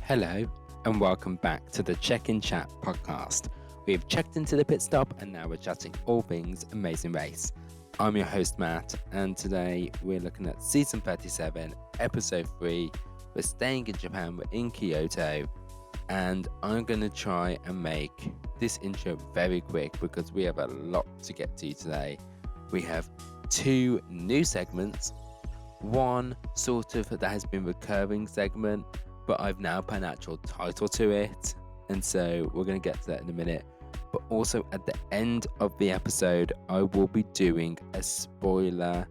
Hello, and welcome back to the Check In Chat podcast. We have checked into the pit stop and now we're chatting all things Amazing Race. I'm your host, Matt, and today we're looking at season 37, episode 3. We're staying in Japan, we're in Kyoto, and I'm going to try and make this intro very quick because we have a lot to get to today. We have 2 new segments, one sort of that has been recurring segment, but I've now put an actual title to it, and so we're going to get to that in a minute. But also at the end of the episode, I will be doing a spoiler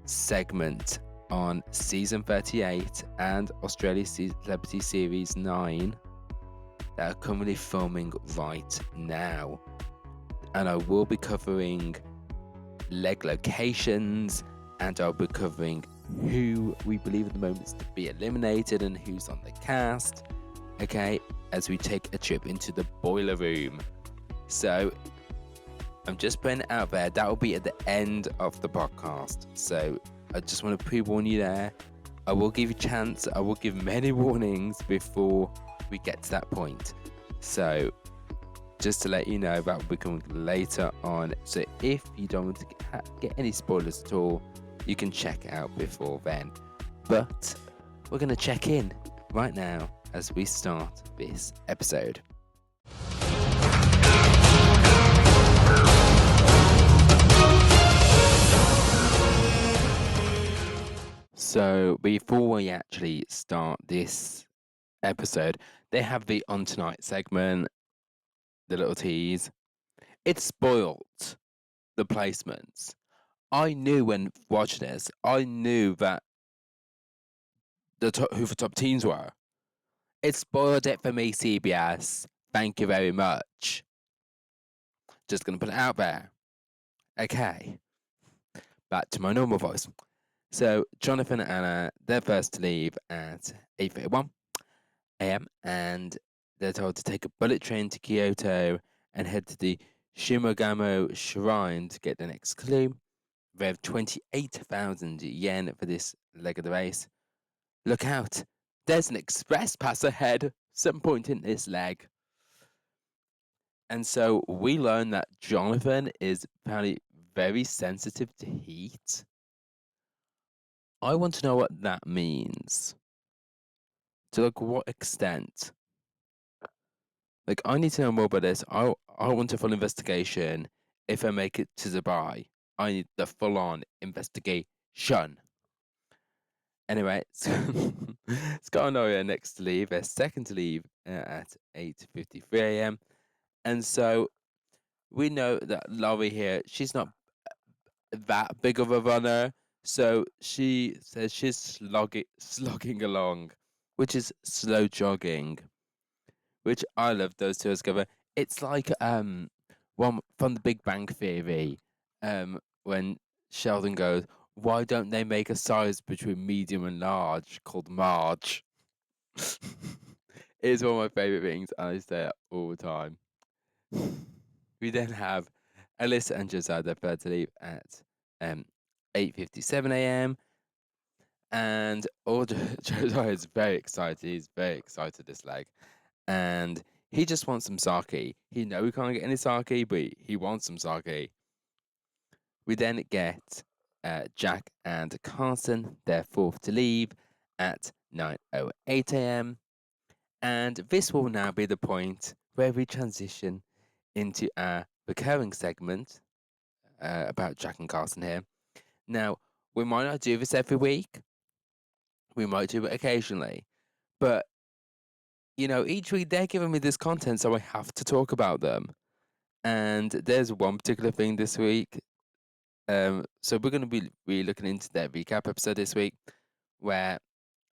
segment on season 38 and Australia Celebrity Series 9 that are currently filming right now. And I will be covering leg locations, and I'll be covering who we believe at the moment is to be eliminated and who's on the cast, okay, as we take a trip into the boiler room. So I'm just putting it out there, that will be at the end of the podcast, so I just want to pre-warn you there. I will give you a chance, I will give many warnings before we get to that point, so just to let you know, that will be coming later on. So if you don't want to get any spoilers at all, you can check it out before then. But we're going to check in right now as we start this episode. So before we actually start this episode, they have the On Tonight segment, the little tease. It spoiled the placements. I knew when watching this, I knew that who the top teams were. It spoiled it for me, CBS. Thank you very much. Just gonna put it out there. Okay. Back to my normal voice. So Jonathan and Anna, they're first to leave at 8:31 a.m. and they're told to take a bullet train to Kyoto and head to the Shimogamo Shrine to get the next clue. They have 28,000 yen for this leg of the race. Look out! There's an express pass ahead, some point in this leg. And so we learn that Jonathan is apparently very sensitive to heat. I want to know what that means. To like what extent? Like I need to know more about this. I want a full investigation. If I make it to Dubai, I need the full on investigation. Anyway, Scott and Noria next to leave. They're second to leave at 8:53 a.m. And so we know that Laurie here, she's not that big of a runner. So she says she's slogging along, which is slow jogging, which I love those two together. It's like one from the Big Bang Theory, when Sheldon goes, "Why don't they make a size between medium and large called Marge?" It's one of my favorite things, and I say it all the time. We then have Alyssa and Josiah, they're third to leave at 8:57 a.m. And Josiah is very excited. He's very excited this leg, and he just wants some sake. He knows he can't get any sake, but he wants some sake. We then get Jack and Carson. They're fourth to leave at 9:08 a.m. And this will now be the point where we transition into our recurring segment about Jack and Carson here. Now, we might not do this every week. We might do it occasionally. But, you know, each week they're giving me this content, so I have to talk about them. And there's one particular thing this week. So we're going to be really looking into their recap episode this week, where,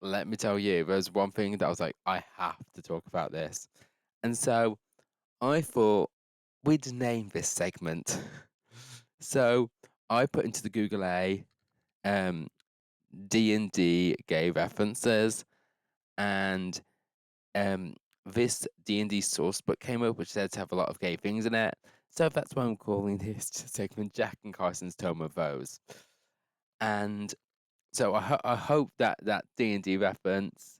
let me tell you, there's one thing that I was like, I have to talk about this. And so I thought we'd name this segment. So I put into the Google A D&D gay references, and this D&D source book came up, which said to have a lot of gay things in it. So that's why I'm calling this segment Jack and Carson's Tome of Woes. And so I hope that D&D reference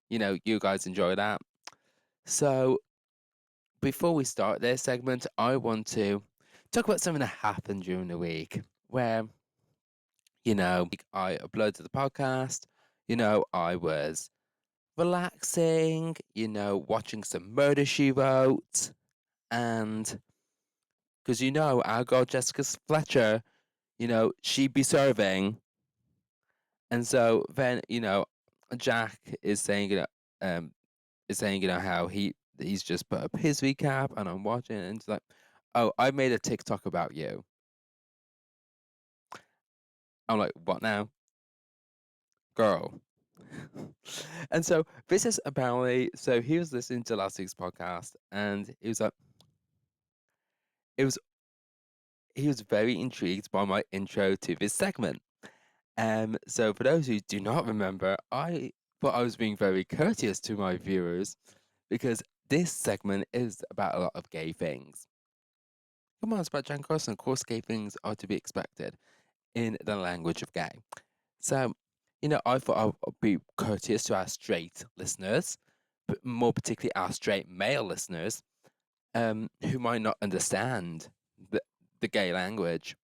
you guys enjoy that. So before we start this segment, I want to talk about something that happened during the week where, I uploaded the podcast. I was relaxing, watching some Murder She Wrote. And because, our girl Jessica Fletcher, she'd be serving. And so then, Jack um, is saying, how he's just put up his recap and I'm watching and it's like, oh, I made a TikTok about you. I'm like, what now? Girl. And so this is apparently, so he was listening to last week's podcast and he was like, it was, he was very intrigued by my intro to this segment. So for those who do not remember, I thought I was being very courteous to my viewers because this segment is about a lot of gay things. Come on, it's about Jan Carson. Of course, gay things are to be expected in the language of gay. So, I thought I'd be courteous to our straight listeners, but more particularly our straight male listeners, who might not understand the, the gay language.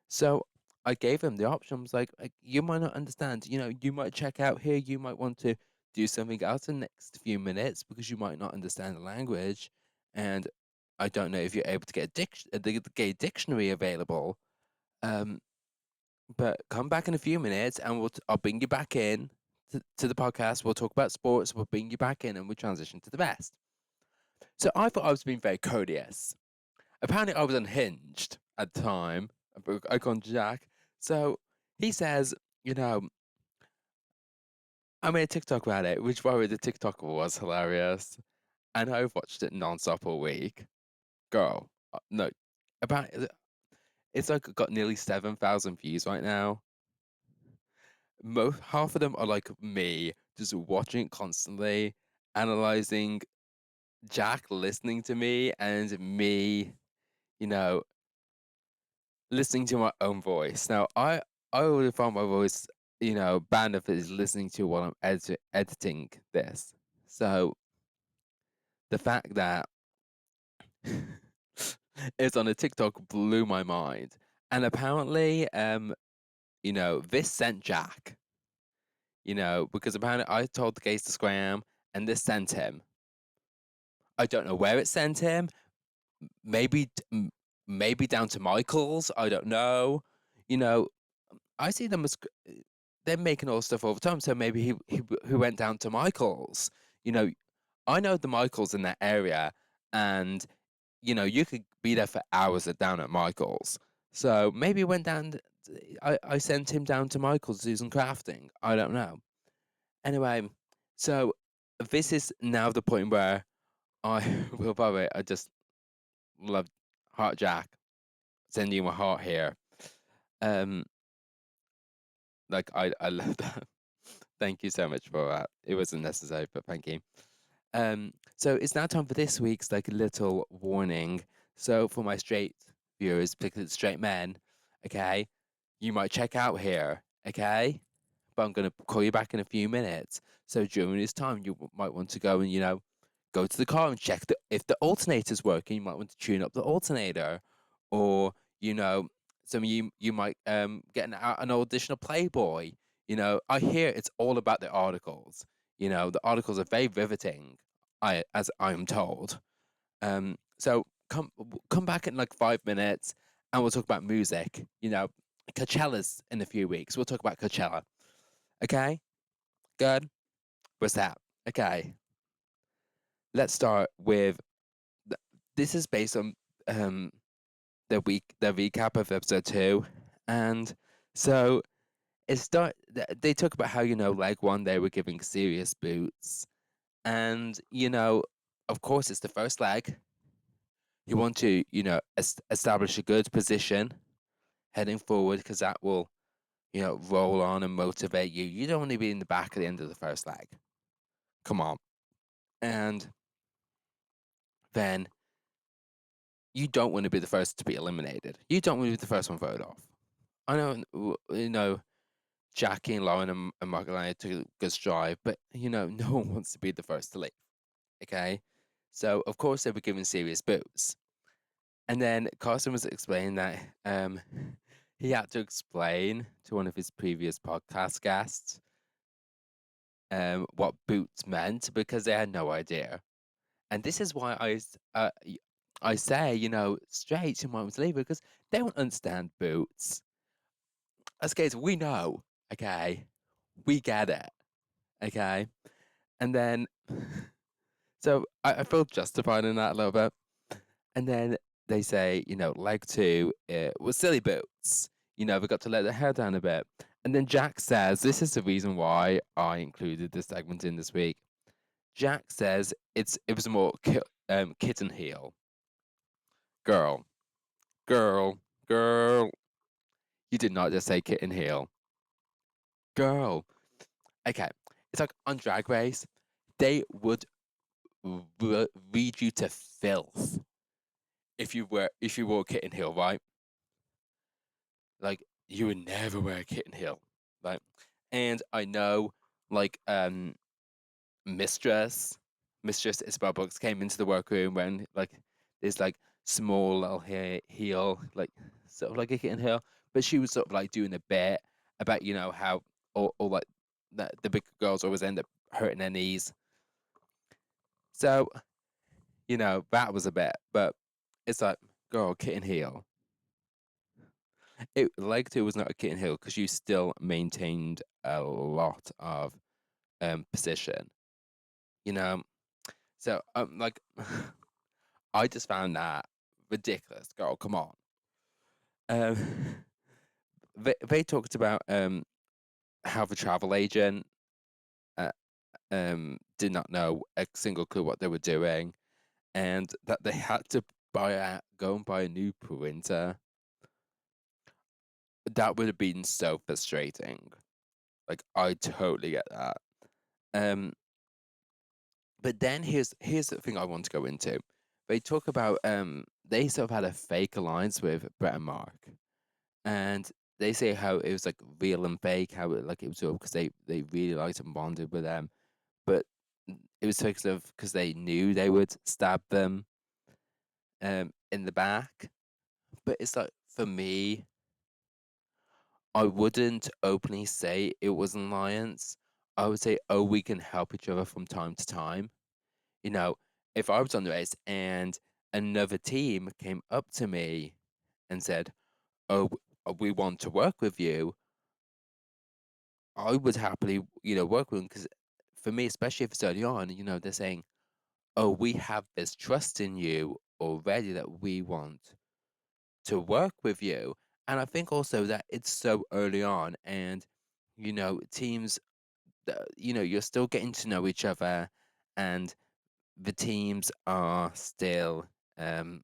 So I gave them the options like you might not understand, you might check out here, you might want to do something else in the next few minutes because you might not understand the language. And I don't know if you're able to get the gay dictionary available. Um, but come back in a few minutes and I'll bring you back in to the podcast. We'll talk about sports. We'll bring you back in and we'll transition to the best. So I thought I was being very courteous. Apparently, I was unhinged at the time. I called Jack. So he says, you know, I made a TikTok about it, which, by the way, the TikTok was hilarious. And I've watched it nonstop all week. Girl, no, about it's like got nearly 7,000 views right now. Half of them are like me, just watching it constantly, analyzing Jack listening to me, and me, you know, listening to my own voice. Now, I already found my voice, bad enough is listening to while I'm editing this. So the fact that it's on a TikTok blew my mind. And apparently, this sent Jack, because apparently I told the gays to scram and this sent him. I don't know where it sent him. Maybe, maybe down to Michael's. I don't know. You know, I see them as they're making all stuff all the time. So maybe he went down to Michael's. You know, I know the Michaels in that area, and you could be there for hours down at Michael's. So maybe he went down. I sent him down to Michael's to do some crafting. I don't know. Anyway, so this is now the point where I well, by the way, I just love Heart Jack. Sending you my heart here. Um, I love that. Thank you so much for that. It wasn't necessary, but thank you. So it's now time for this week's little warning. So for my straight viewers, particularly straight men, okay, you might check out here, okay, but I'm gonna call you back in a few minutes. So during this time, you might want to go and go to the car and check if the alternator's working. You might want to tune up the alternator, or some of you might get an old edition of Playboy. I hear it's all about the articles. The articles are very riveting. As I am told. So come back in like 5 minutes, and we'll talk about music. Coachella's in a few weeks. We'll talk about Coachella. Okay, good. What's that? Okay, let's start with this is based on the recap of episode 2, and so they talk about how leg one they were giving serious boots, and of course it's the first leg. You want to establish a good position heading forward because that will roll on and motivate you. You don't want to be in the back at the end of the first leg. Come on. And then you don't want to be the first to be eliminated. You don't want to be the first one voted off. I know, Jackie and Lauren and Margolina took a good strive, but no one wants to be the first to leave. Okay, so of course they were given serious boots, and then Carson was explaining that he had to explain to one of his previous podcast guests what boots meant because they had no idea. And this is why I say, straight to mom's leaving because they don't understand boots. As kids, we know, okay? We get it, okay? And then, so I feel justified in that a little bit. And then they say, leg two was silly boots. They got to let their hair down a bit. And then Jack says, this is the reason why I included this segment in this week. Jack says it was more kitten heel. Girl, girl, girl. You did not just say kitten heel. Girl. Okay. It's like on Drag Race, they would read you to filth if you wore a kitten heel, right? Like you would never wear a kitten heel, right? And I know, like Mistress, Mistress Isabel Brooks came into the workroom when like this like small little heel, like sort of like a kitten heel, but she was sort of like doing a bit about how all like the big girls always end up hurting their knees. So that was a bit, but it's like girl kitten heel. It leg two was not a kitten heel because you still maintained a lot of position, you know. So like I just found that ridiculous. Girl, come on. Um, they talked about how the travel agent uh, did not know a single clue what they were doing, and that they had to go and buy a new printer. That would have been so frustrating. Like I totally get that. Um, but then here's the thing I want to go into. They talk about they sort of had a fake alliance with Brett and Mark, and they say how it was like real and fake, how it was real because they really liked and bonded with them, but it was because they knew they would stab them in the back. But it's like for me, I wouldn't openly say it was an alliance. I would say, oh, we can help each other from time to time. You know, if I was on the race and another team came up to me and said, oh, we want to work with you, I would happily, work with them because for me, especially if it's early on, they're saying, oh, we have this trust in you already that we want to work with you. And I think also that it's so early on and, teams, you're still getting to know each other and the teams are still, um,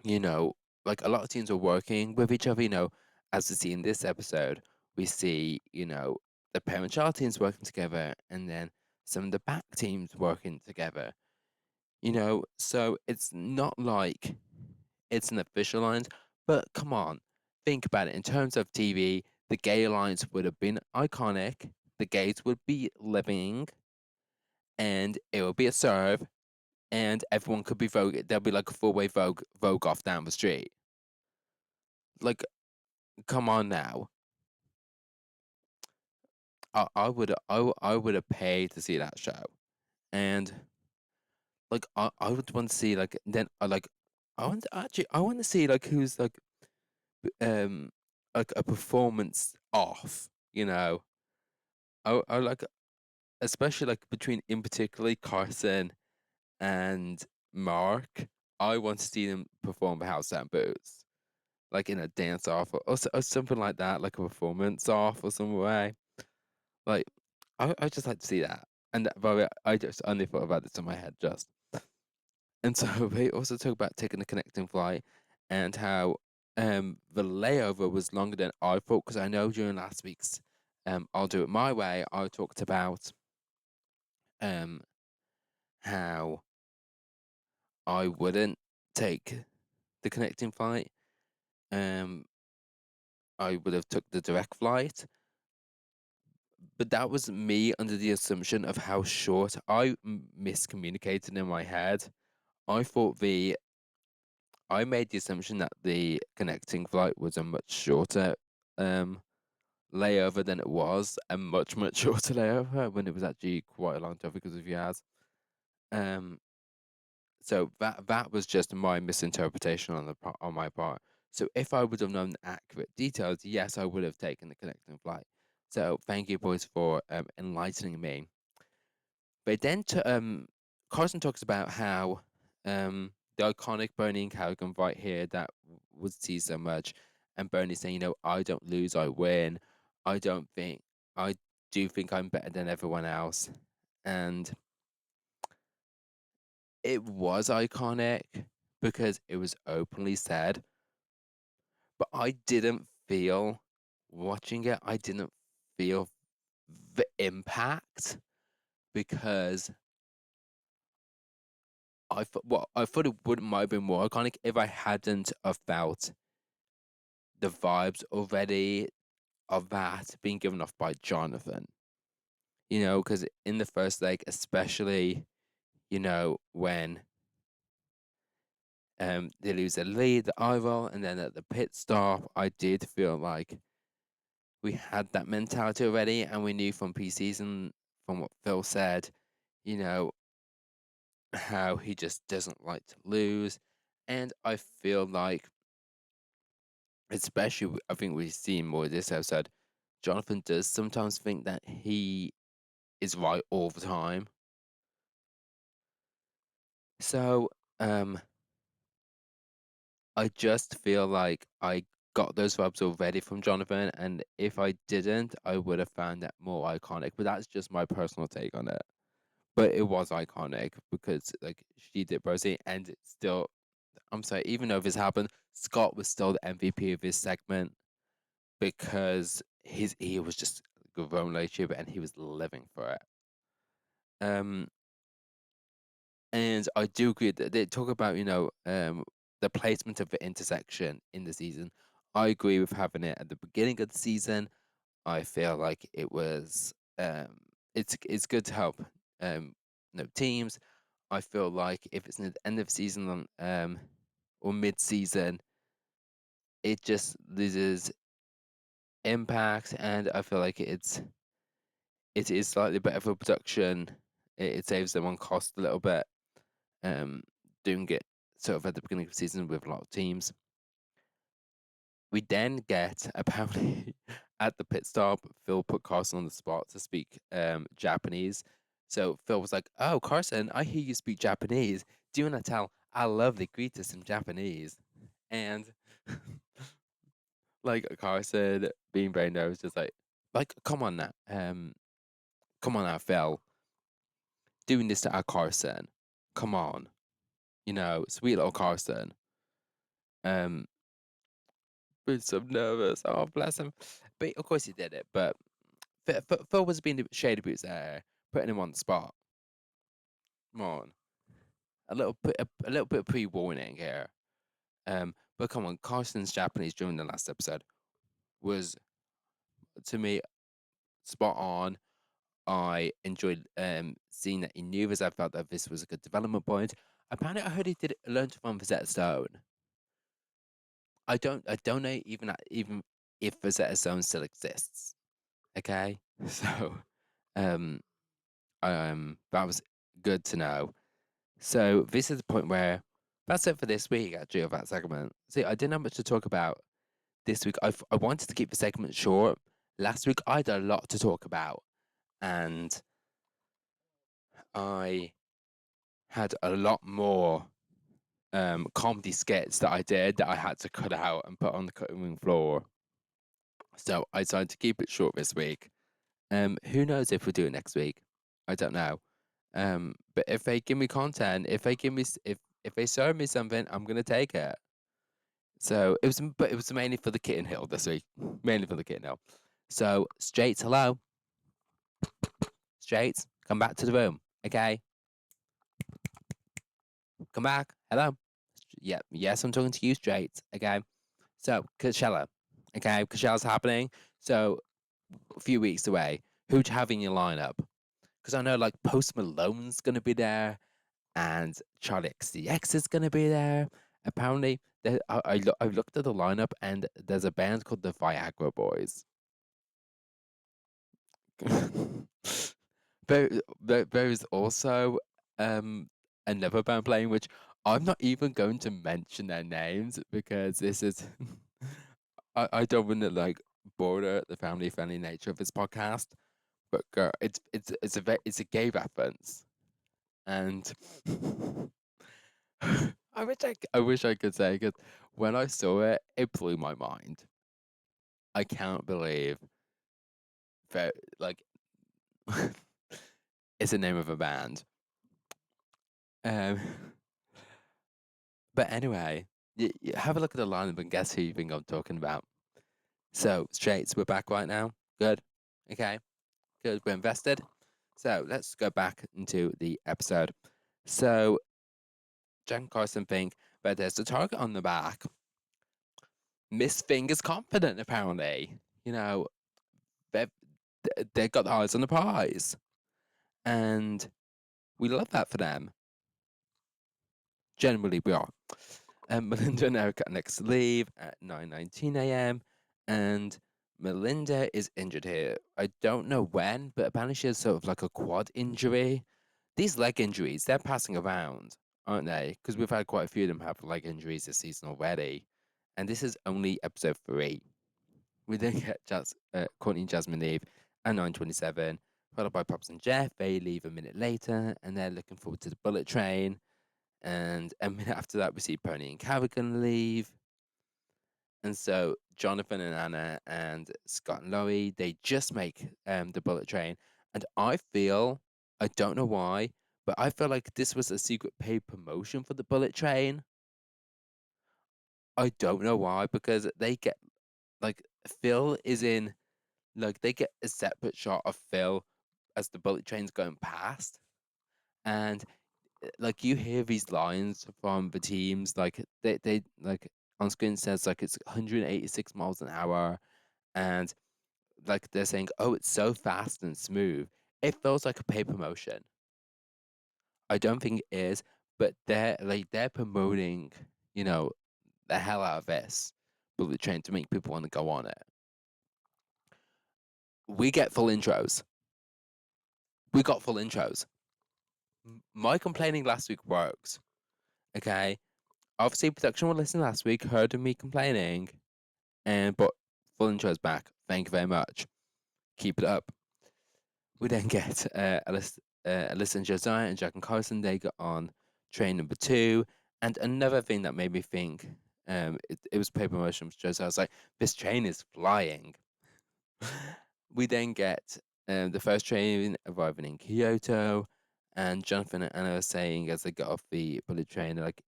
you know, like a lot of teams are working with each other, as we see in this episode, we see, the parent child teams working together and then some of the back teams working together, so it's not like it's an official alliance, but come on, think about it. In terms of TV, the gay alliance would have been iconic, the gays would be living, and it would be a serve, and everyone could be Vogue. There'll be like a four-way Vogue off down the street. Like, come on now. I would have paid to see that show, and like I would want to see like then I want to see like who's um like a performance off. I like especially like between in particularly Carson and Mark. I want to see them perform the house down boots, like in a dance off or something like that, like a performance off or some way. Like, I just like to see that. And by the way, I just only thought about this in my head just. And so they also talk about taking the connecting flight and how the layover was longer than I thought because I know during last week's I'll do it my way. I talked about um how I wouldn't take the connecting flight. Um, I would have took the direct flight. but that was me under the assumption of how short I miscommunicated in my head. I thought I made the assumption that the connecting flight was a much shorter um layover than it was, a much shorter layover when it was actually quite a long time because of Yaz. Um, so that was just my misinterpretation on my part. So if I would have known the accurate details, yes, I would have taken the connecting flight. So thank you, boys, for enlightening me. But then Carson talks about how the iconic Bernie and Callaghan fight here that would see so much, and Bernie saying, I don't lose, I win. I don't think I do think I'm better than everyone else, and it was iconic because it was openly said. But I didn't feel watching it. I didn't feel the impact because I thought it would might have been more iconic if I hadn't have felt the vibes already of that being given off by Jonathan. Because in the first leg, especially, when they lose the lead, the eye roll, and then at the pit stop, I did feel like we had that mentality already, and we knew from pre-season, from what Phil said, you know, how he just doesn't like to lose. And I feel like, especially, I think we've seen more of this episode, Jonathan does sometimes think that he is right all the time. So, I just feel like I got those vibes already from Jonathan, and if I didn't, I would have found that more iconic. But that's just my personal take on it. But it was iconic because like she did Rosie, and it's still, I'm sorry, even though this happened, Scott was still the MVP of this segment because he was just a grown relationship and he was living for it. Um, and I do agree that they talk about the placement of the intersection in the season. I agree with having it at the beginning of the season. I feel like it's good to help teams. I feel like if it's near the end of the season or mid season, it just loses impact, and I feel like it is slightly better for production. It saves them on cost a little bit. Doing it sort of at the beginning of the season with a lot of teams. We then get apparently at the pit stop, Phil put Carson on the spot to speak Japanese. So Phil was like, "Oh, Carson, I hear you speak Japanese. Do you want to tell I love the greetings in Japanese?" And like Carson, being very nervous, just like, come on now, Phil, doing this to our Carson, come on, sweet little Carson. Been so nervous. Oh, bless him. But of course he did it. But Phil was being shady boots there, putting him on the spot. Come on, a little bit of pre-warning here. But come on, Carson's Japanese during the last episode was, to me, spot on. I enjoyed seeing that he knew this. I felt that this was a good development point. Apparently, I heard he did learn to from Rosetta Stone. I don't know even if Rosetta Stone still exists. Okay, so um that was good to know. So this is the point where that's it for this week. Actually, of that segment. See, I didn't have much to talk about this week. I wanted to keep the segment short. Last week, I had a lot to talk about, and I had a lot more comedy skits that I did that I had to cut out and put on the cutting room floor. So I decided to keep it short this week. Who knows if we'll do it next week? I don't know. But if they give me content, if they serve me something, I'm gonna take it. So it was mainly for the Kitten Hill this week, mainly for the Kitten Hill. So Straits, hello, Straits, come back to the room, okay? Come back, hello. Yeah, yes, I'm talking to you, Straits, okay? So Coachella, okay, Coachella's happening. So a few weeks away. who'd you have in your lineup? Because I know like Post Malone's gonna be there, and Charlie XCX is gonna be there. Apparently, I've looked at the lineup, and there's a band called the Viagra Boys. There is also um another band playing, which I'm not even going to mention their names because this is I don't want to like border the family friendly nature of this podcast. But girl, it's a gay reference, and I wish I could say because when I saw it, it blew my mind. I can't believe that like it's the name of a band. Um, but anyway, have a look at the lineup and guess who you think I'm talking about. So, Straits, we're back right now. Good. Okay. Good. We're invested. So let's go back into the episode. So Jack and Carson think that there's a target on the back. Miss Thing is confident, apparently. You know, they've they've got their eyes on the prize. And we love that for them. Generally, we are. Melinda and Eric are next to leave at 9:19 a.m. And Melinda is injured here. I don't know when, but apparently she has sort of like a quad injury. These leg injuries, they're passing around, aren't they? Because we've had quite a few of them have leg injuries this season already. And this is only episode 3. We then get Courtney and Jasmine leave at 9:27, followed by Pops and Jeff. They leave a minute later, and they're looking forward to the bullet train. And a minute after that, we see Pony and Caravan leave. And so Jonathan and Anna and Scott and Laurie, they just make the bullet train. And I don't know why, but I feel like this was a secret paid promotion for the bullet train. I don't know why, because they get like Phil is in like they get a separate shot of Phil as the bullet train's going past. And like you hear these lines from the teams, like they like on screen says like it's 186 miles an hour, and like they're saying, oh, it's so fast and smooth. It feels like a paid promotion. I don't think it is, but they're promoting, you know, the hell out of this bullet train to make people want to go on it. We get full intros. We got full intros. My complaining last week works. Okay, obviously production will listen last week, heard of me complaining, and but full intros back. Thank you very much. Keep it up. We then get Alyssa and Josiah and Jack and Carson. They got on train number 2. And another thing that made me think it was paper motion was Josiah. I was like, this train is flying. We then get the first train arriving in Kyoto. And Jonathan and Anna are saying as they get off the bullet train, they're like,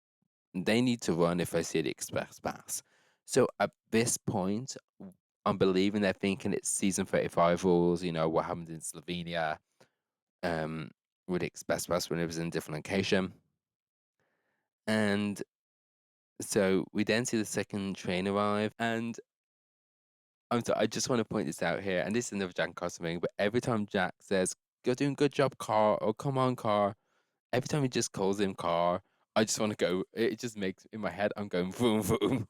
they need to run if they see the express pass. So at this point, I'm believing they're thinking it's season 35 rules, you know, what happened in Slovenia um, with the express pass when it was in a different location. And so we then see the second train arrive. And I'm sorry, I just want to point this out here. And this is another Jack Carson thing, but every time Jack says, you're doing a good job, car, or come on, car, every time he just calls him car, I just want to go, it just makes, in my head, I'm going, vroom, vroom.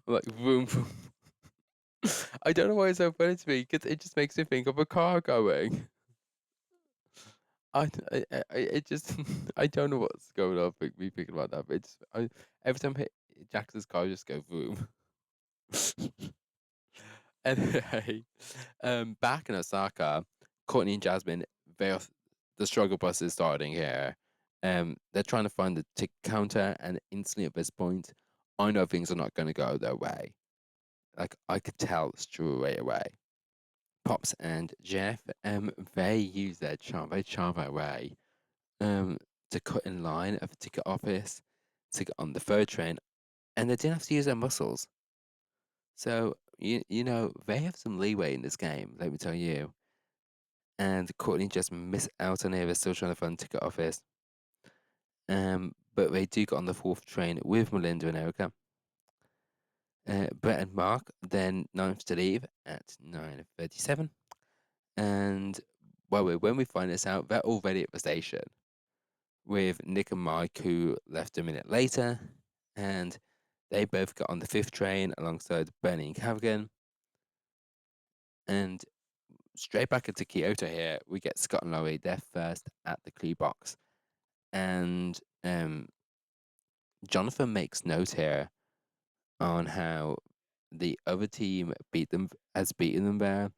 Like, vroom, vroom. I don't know why it's so funny to me, because it just makes me think of a car going. It just, I don't know what's going on with me thinking about that, but every time Jackson's car just go boom. Anyway, back in Osaka, Courtney and Jasmine, the struggle bus is starting here. They're trying to find the tick counter, and instantly at this point, I know things are not going to go their way. Like I could tell straight away. Pops and Jeff, they use their charm, they charm their way, to cut in line at the ticket office to get on the third train, and they didn't have to use their muscles. So you know they have some leeway in this game, let me tell you. And Courtney just missed out on it. They're still trying to find the ticket office. But they do get on the fourth train with Melinda and Erica. Brett and Mark then ninth to leave at 9:37, and when we find this out, they're already at the station with Nick and Mike, who left a minute later, and they both got on the fifth train alongside Bernie and Cavigan. And straight back into Kyoto here, we get Scott and Laurie. They're first at the clue box, and Jonathan makes note here on how the other team has beaten them there,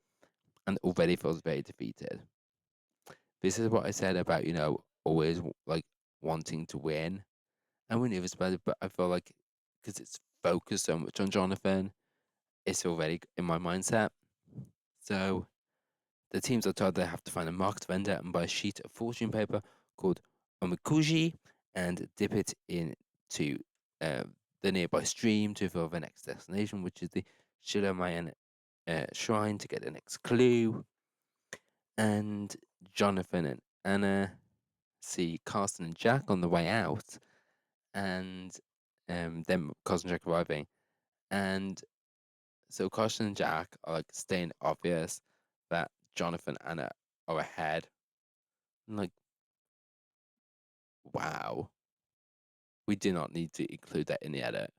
and already feels very defeated. This is what I said about always like wanting to win, and we knew this better, but I feel like because it's focused so much on Jonathan, it's already in my mindset. So the teams are told they have to find a market vendor and buy a sheet of fortune paper called omikuji and dip it into uh, the nearby stream to fill the next destination, which is the Shiramayan shrine, to get the next clue. And Jonathan and Anna see Carson and Jack on the way out, and then Carson and Jack arriving. And so Carson and Jack are like staying obvious that Jonathan and Anna are ahead. I'm like, wow, we do not need to include that in the edit,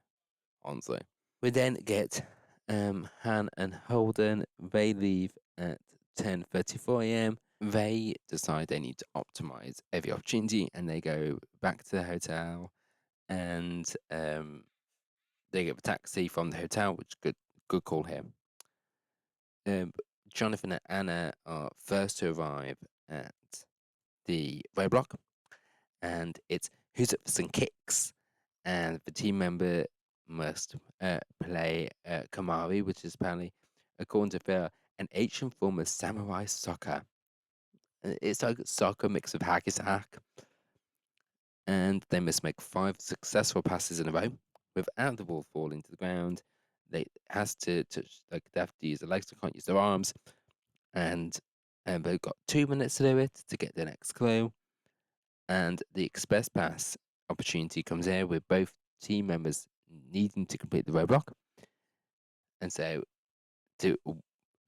honestly. We then get Han and Holden. They leave at 10:34 a.m. They decide they need to optimize every opportunity, and they go back to the hotel, and they get a taxi from the hotel, which good call here. Jonathan and Anna are first to arrive at the roadblock, and it's who's up for some kicks, and the team member must play Kamari, which is apparently, according to Phil, an ancient form of samurai soccer. It's like soccer mixed with hacky sack, and they must make 5 successful passes in a row without the ball falling to the ground. They has to touch, like they have to use their legs, they can't use their arms, and they've got 2 minutes to do it to get the next clue. And the express pass opportunity comes here with both team members needing to complete the roadblock. And so to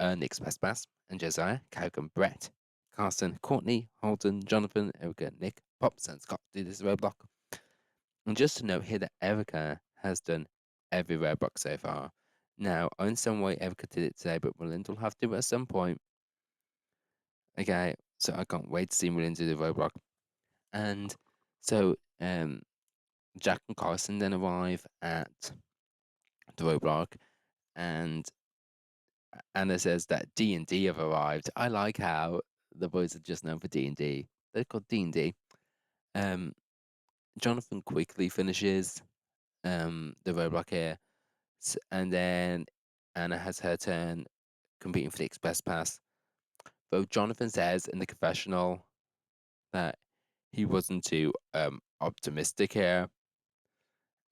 earn the express pass, and Josiah, Carrick, and Brett, Carson, Courtney, Holden, Jonathan, Erica, Nick, Pops, and Scott do this roadblock. And just to note here that Erica has done every roadblock so far. Now, I understand why Erica did it today, but Melinda will have to do it at some point. Okay, so I can't wait to see Melinda do the roadblock. And so Jack and Carson then arrive at the roadblock, and Anna says that D&D have arrived. I like how the boys are just known for D&D. They're called D&D. Jonathan quickly finishes the roadblock here, and then Anna has her turn competing for the express pass. Though Jonathan says in the confessional that he wasn't too optimistic here,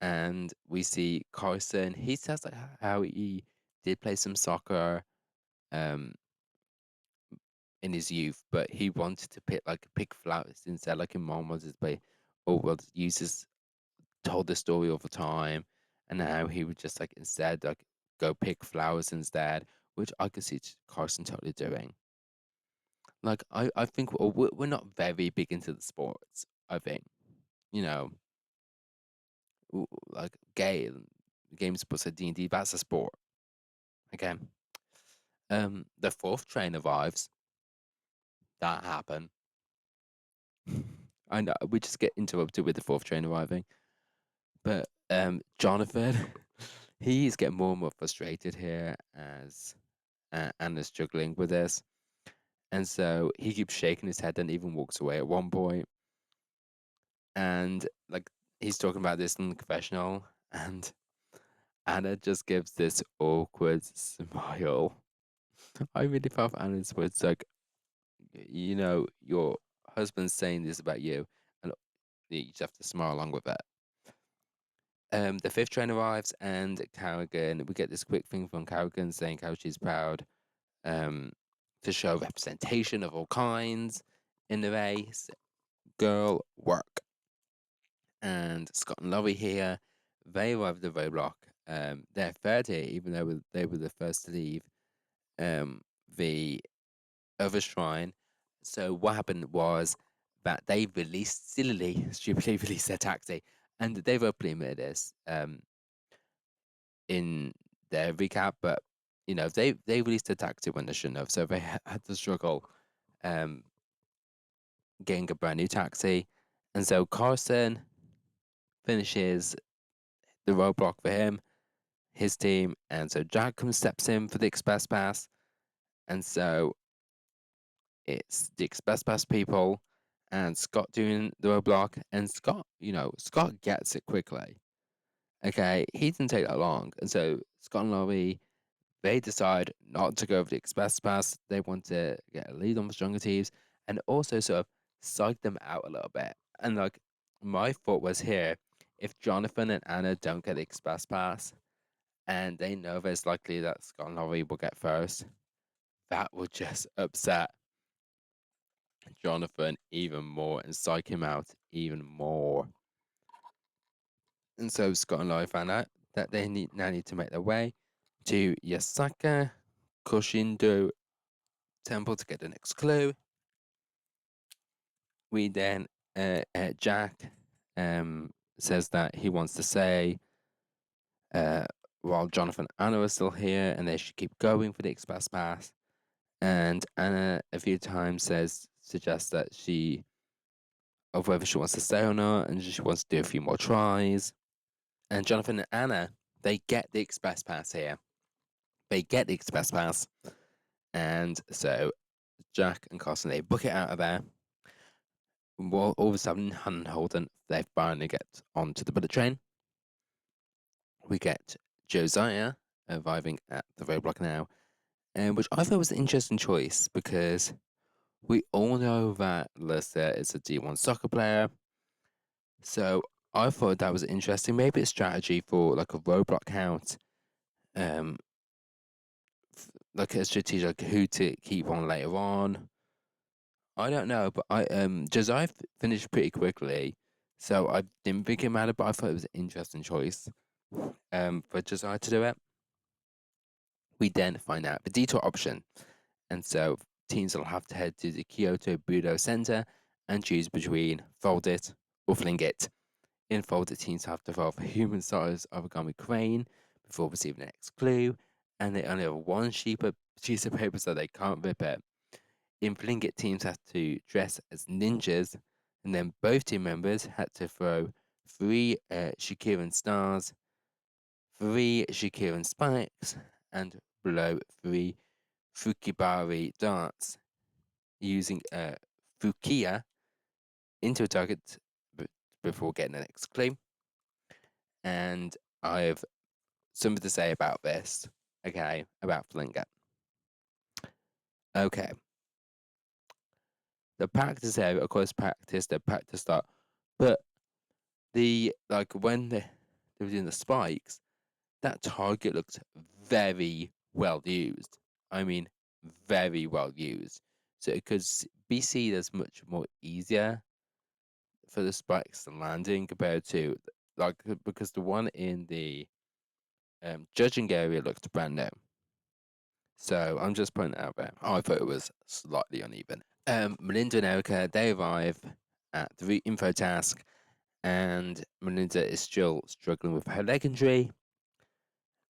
and we see Carson. He says like how he did play some soccer um in his youth, but he wanted to pick flowers instead, like in Mom was his play, or well uses told the story all the time, and now he would just like instead like go pick flowers instead, which I could see Carson totally doing. Like I think we're not very big into the sports. I think you know like games, but D&D, that's a sport. Again, the fourth train arrives. That happened. I know we just get interrupted with the fourth train arriving, but Jonathan, he's getting more and more frustrated here as Anna's struggling with this, and so he keeps shaking his head and even walks away at one point, and like he's talking about this in the confessional, and Anna just gives this awkward smile. I really felt Anna's words like, your husband's saying this about you, and you just have to smile along with it. The fifth train arrives, and Carrigan, we get this quick thing from Carrigan saying how she's proud to show representation of all kinds in the race. Girl, work. And Scott and Laurie here, they arrive at the roadblock, their third here, even though they were the first to leave um, the other shrine. So what happened was that they released, stupidly released their taxi, and they've openly admitted this in their recap. But they released their taxi when they shouldn't have, so they had to struggle um, getting a brand new taxi, and so Carson finishes the roadblock for him, his team, and so Jack comes steps in for the express pass, and so it's the express pass people and Scott doing the roadblock, and Scott gets it quickly. Okay, he didn't take that long, and so Scott and Laurie, they decide not to go for the express pass. They want to get a lead on the stronger teams, and also sort of psych them out a little bit. And like my thought was here, if Jonathan and Anna don't get the express pass, and they know that it's likely that Scott and Laurie will get first, that would just upset Jonathan even more and psych him out even more. And so Scott and Laurie found out that they now need to make their way to Osaka Koshindo Temple to get the next clue. We then Jack says that he wants to say while Jonathan and Anna are still here and they should keep going for the express pass. And Anna a few times suggests that of whether she wants to stay or not, and she wants to do a few more tries. And Jonathan and Anna, they get the express pass here. They get the express pass, and so Jack and Carson, they book it out of there. Well, all of a sudden, Han and Holden, they finally get onto the bullet train. We get Josiah arriving at the roadblock now, and which I thought was an interesting choice because we all know that Lissa is a D1 soccer player. So I thought that was interesting. Maybe it's strategy for like a roadblock count, um, like a strategy like who to keep on later on. I don't know, but Josiah finished pretty quickly, so I didn't think it mattered. But I thought it was an interesting choice, for Josiah to do it. We then find out the detour option, and so teams will have to head to the Kyoto Budo Center and choose between fold it or fling it. In folded, teams have to roll a human-sized origami crane before receiving the next clue, and they only have one piece of paper, so they can't rip it. In fling it, teams have to dress as ninjas, and then both team members had to throw 3 Shikiran stars, 3 Shikiran spikes, and blow 3 Fukibari darts using Fukia into a target before getting the next clue. And I have something to say about this. Okay, about Flinger. Okay. The practice area, of course, the practice start, but when they were doing the spikes, that target looked very well used. I mean, very well used. So it could be seen as much more easier for the spikes to landing compared to because the one in the judging area looked brand new. So I'm just pointing out there. I thought it was slightly uneven. Melinda and Erica, they arrive at the info task, and Melinda is still struggling with her leg injury.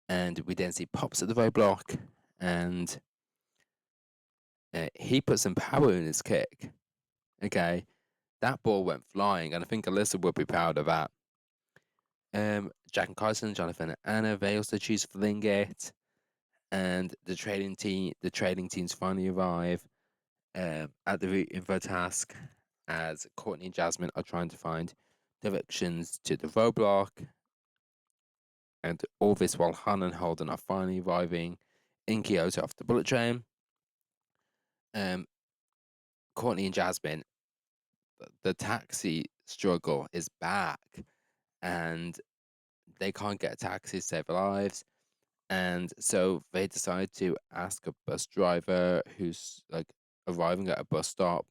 And we then see Pops at the roadblock, and he put some power in his kick. Okay, that ball went flying, and I think Alyssa would be proud of that. Jack and Carson, Jonathan and Anna, they also choose Fling It, and the trading teams finally arrive at the route info task as Courtney and Jasmine are trying to find directions to the roadblock. And all this while Han and Holden are finally arriving in Kyoto off the bullet train. Courtney and Jasmine, the taxi struggle is back, and they can't get a taxi to save their lives. And so they decide to ask a bus driver who's like arriving at a bus stop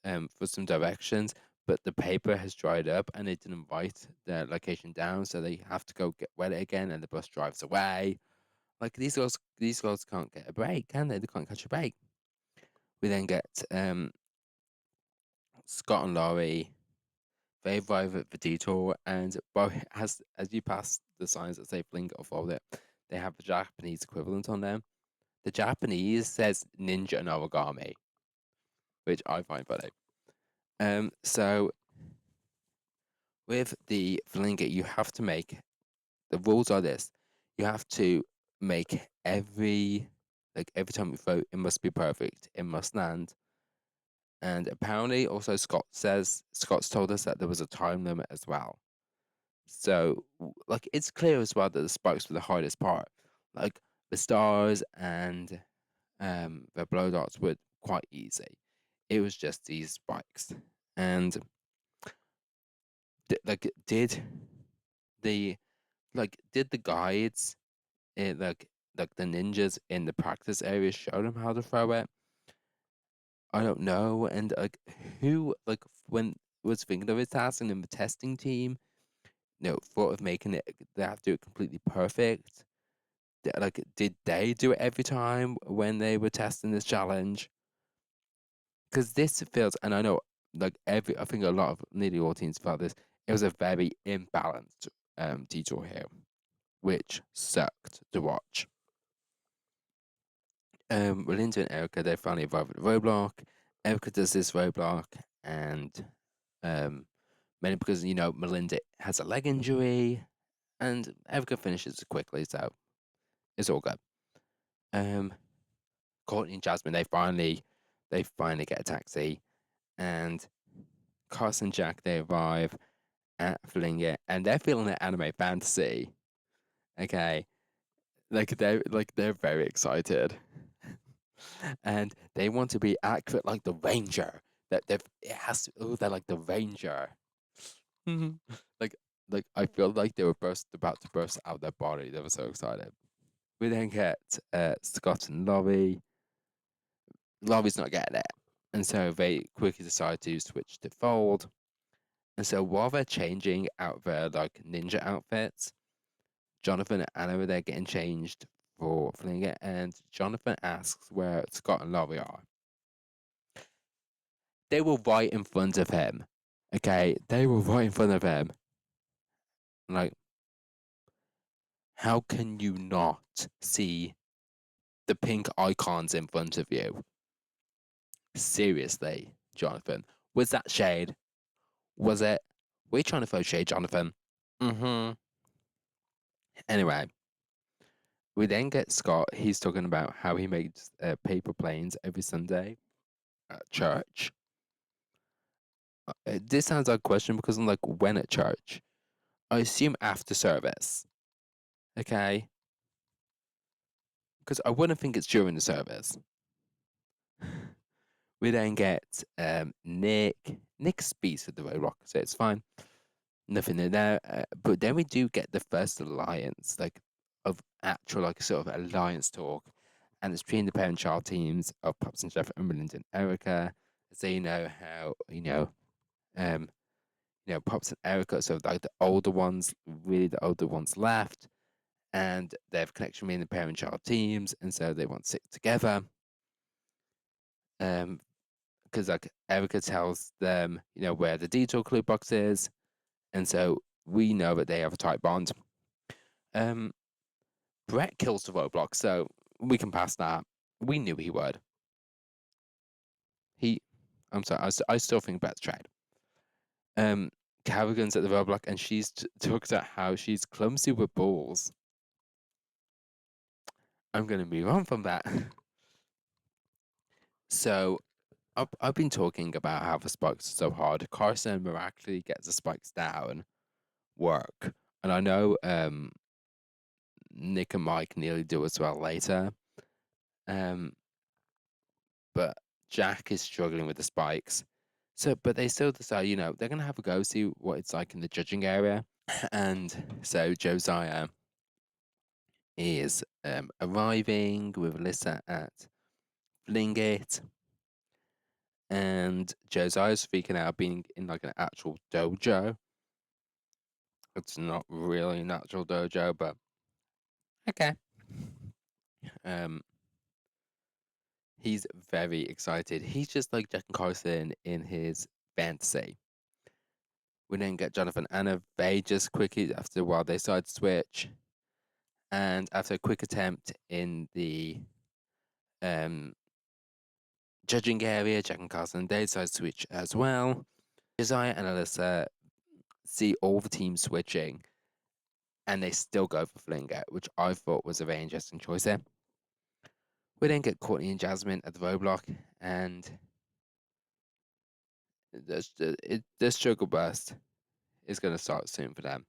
for some directions. but the paper has dried up and they didn't write their location down, so they have to go get wet it again, and the bus drives away. Like these girls can't get a break, can they? They can't catch a break. We then get Scott and Laurie. They arrive at the detour, and well, as you pass the signs that say "Fling It or Fold It," they have the Japanese equivalent on them. The Japanese says ninja and origami, which I find funny. So with the Fling It, you have to make the rules are this: you have to make every time you throw, it must be perfect. It must land. And apparently, also Scott's told us that there was a time limit as well. So, like, it's clear as well that the spikes were the hardest part. Like, the stars and the blow dots were quite easy. It was just these spikes. And like, the did the guides, like the ninjas in the practice area, show them how to throw it? I don't know. And like, who when was thinking of his task and in the testing team, thought of making it, they have to do it completely perfect. Like, did they do it every time when they were testing this challenge? Because this feels, and I know, I think a lot of nearly all teams felt this. It was a very imbalanced detour here, which sucked to watch. Melinda and Erica, they finally arrive at the roadblock. Erica does this roadblock, and mainly because Melinda has a leg injury, and Erica finishes quickly, so it's all good. Courtney and Jasmine, they finally get a taxi, and Carson and Jack, they arrive at Fling It, and they're feeling an anime fantasy. Okay, they're very excited, and they want to be accurate like the Ranger. That it has to. Oh, they're like the Ranger. like I feel like they were about to burst out their body. They were so excited. We then get Scott and Laurie. Laurie's not getting it, and so they quickly decide to switch to Fold. And so while they're changing out their like ninja outfits, Jonathan and Anna are there getting changed for Fling It, and Jonathan asks where Scott and Laurie are. They were right in front of him. Okay, they were right in front of him. Like, how can you not see the pink icons in front of you? Seriously, Jonathan. Was that shade? Was it? Were you trying to throw shade, Jonathan? Mm-hmm. Anyway, we then get Scott. He's talking about how he makes paper planes every Sunday at church. This sounds like a question because I'm like, when at church? I assume after service. Okay. Because I wouldn't think it's during the service. We then get Nick. Nick speaks with the Roadblock, so it's fine. Nothing in there. But then we do get the first alliance, like of actual like sort of alliance talk, and it's between the parent-child teams of Pops and Jeff and Melinda and Erica. As they know how um, Pops and Erica, so like the older ones, really the older ones left, and they have connection between the parent-child teams, and so they want to stick together. Because like Erica tells them, where the detour clue box is, and so we know that they have a tight bond. Brett kills the roadblock, so we can pass that. We knew he would. I'm sorry, I still think Brett's tried. Carrigan's at the roadblock, and she's talked about how she's clumsy with balls. I'm gonna move on from that. So I've been talking about how the spikes are so hard. Carson miraculously gets the spikes down, work, and I know Nick and Mike nearly do as well later. But Jack is struggling with the spikes. So, but they still decide, they're gonna have a go, see what it's like in the judging area. And so Josiah is arriving with Alyssa at Fling It. and Josiah's freaking out being in like an actual dojo. It's not really an actual dojo, but okay. Um, he's very excited. He's just like Jack and Carson in his fantasy. We then get Jonathan and Anna. They just quickly after a while they side switch, and after a quick attempt in the um judging area, Jack and Carson they side switch as well. Josiah and Alyssa see all the teams switching, and they still go for Flinger, which I thought was a very interesting choice there. We then get Courtney and Jasmine at the roadblock, and the struggle burst is going to start soon for them.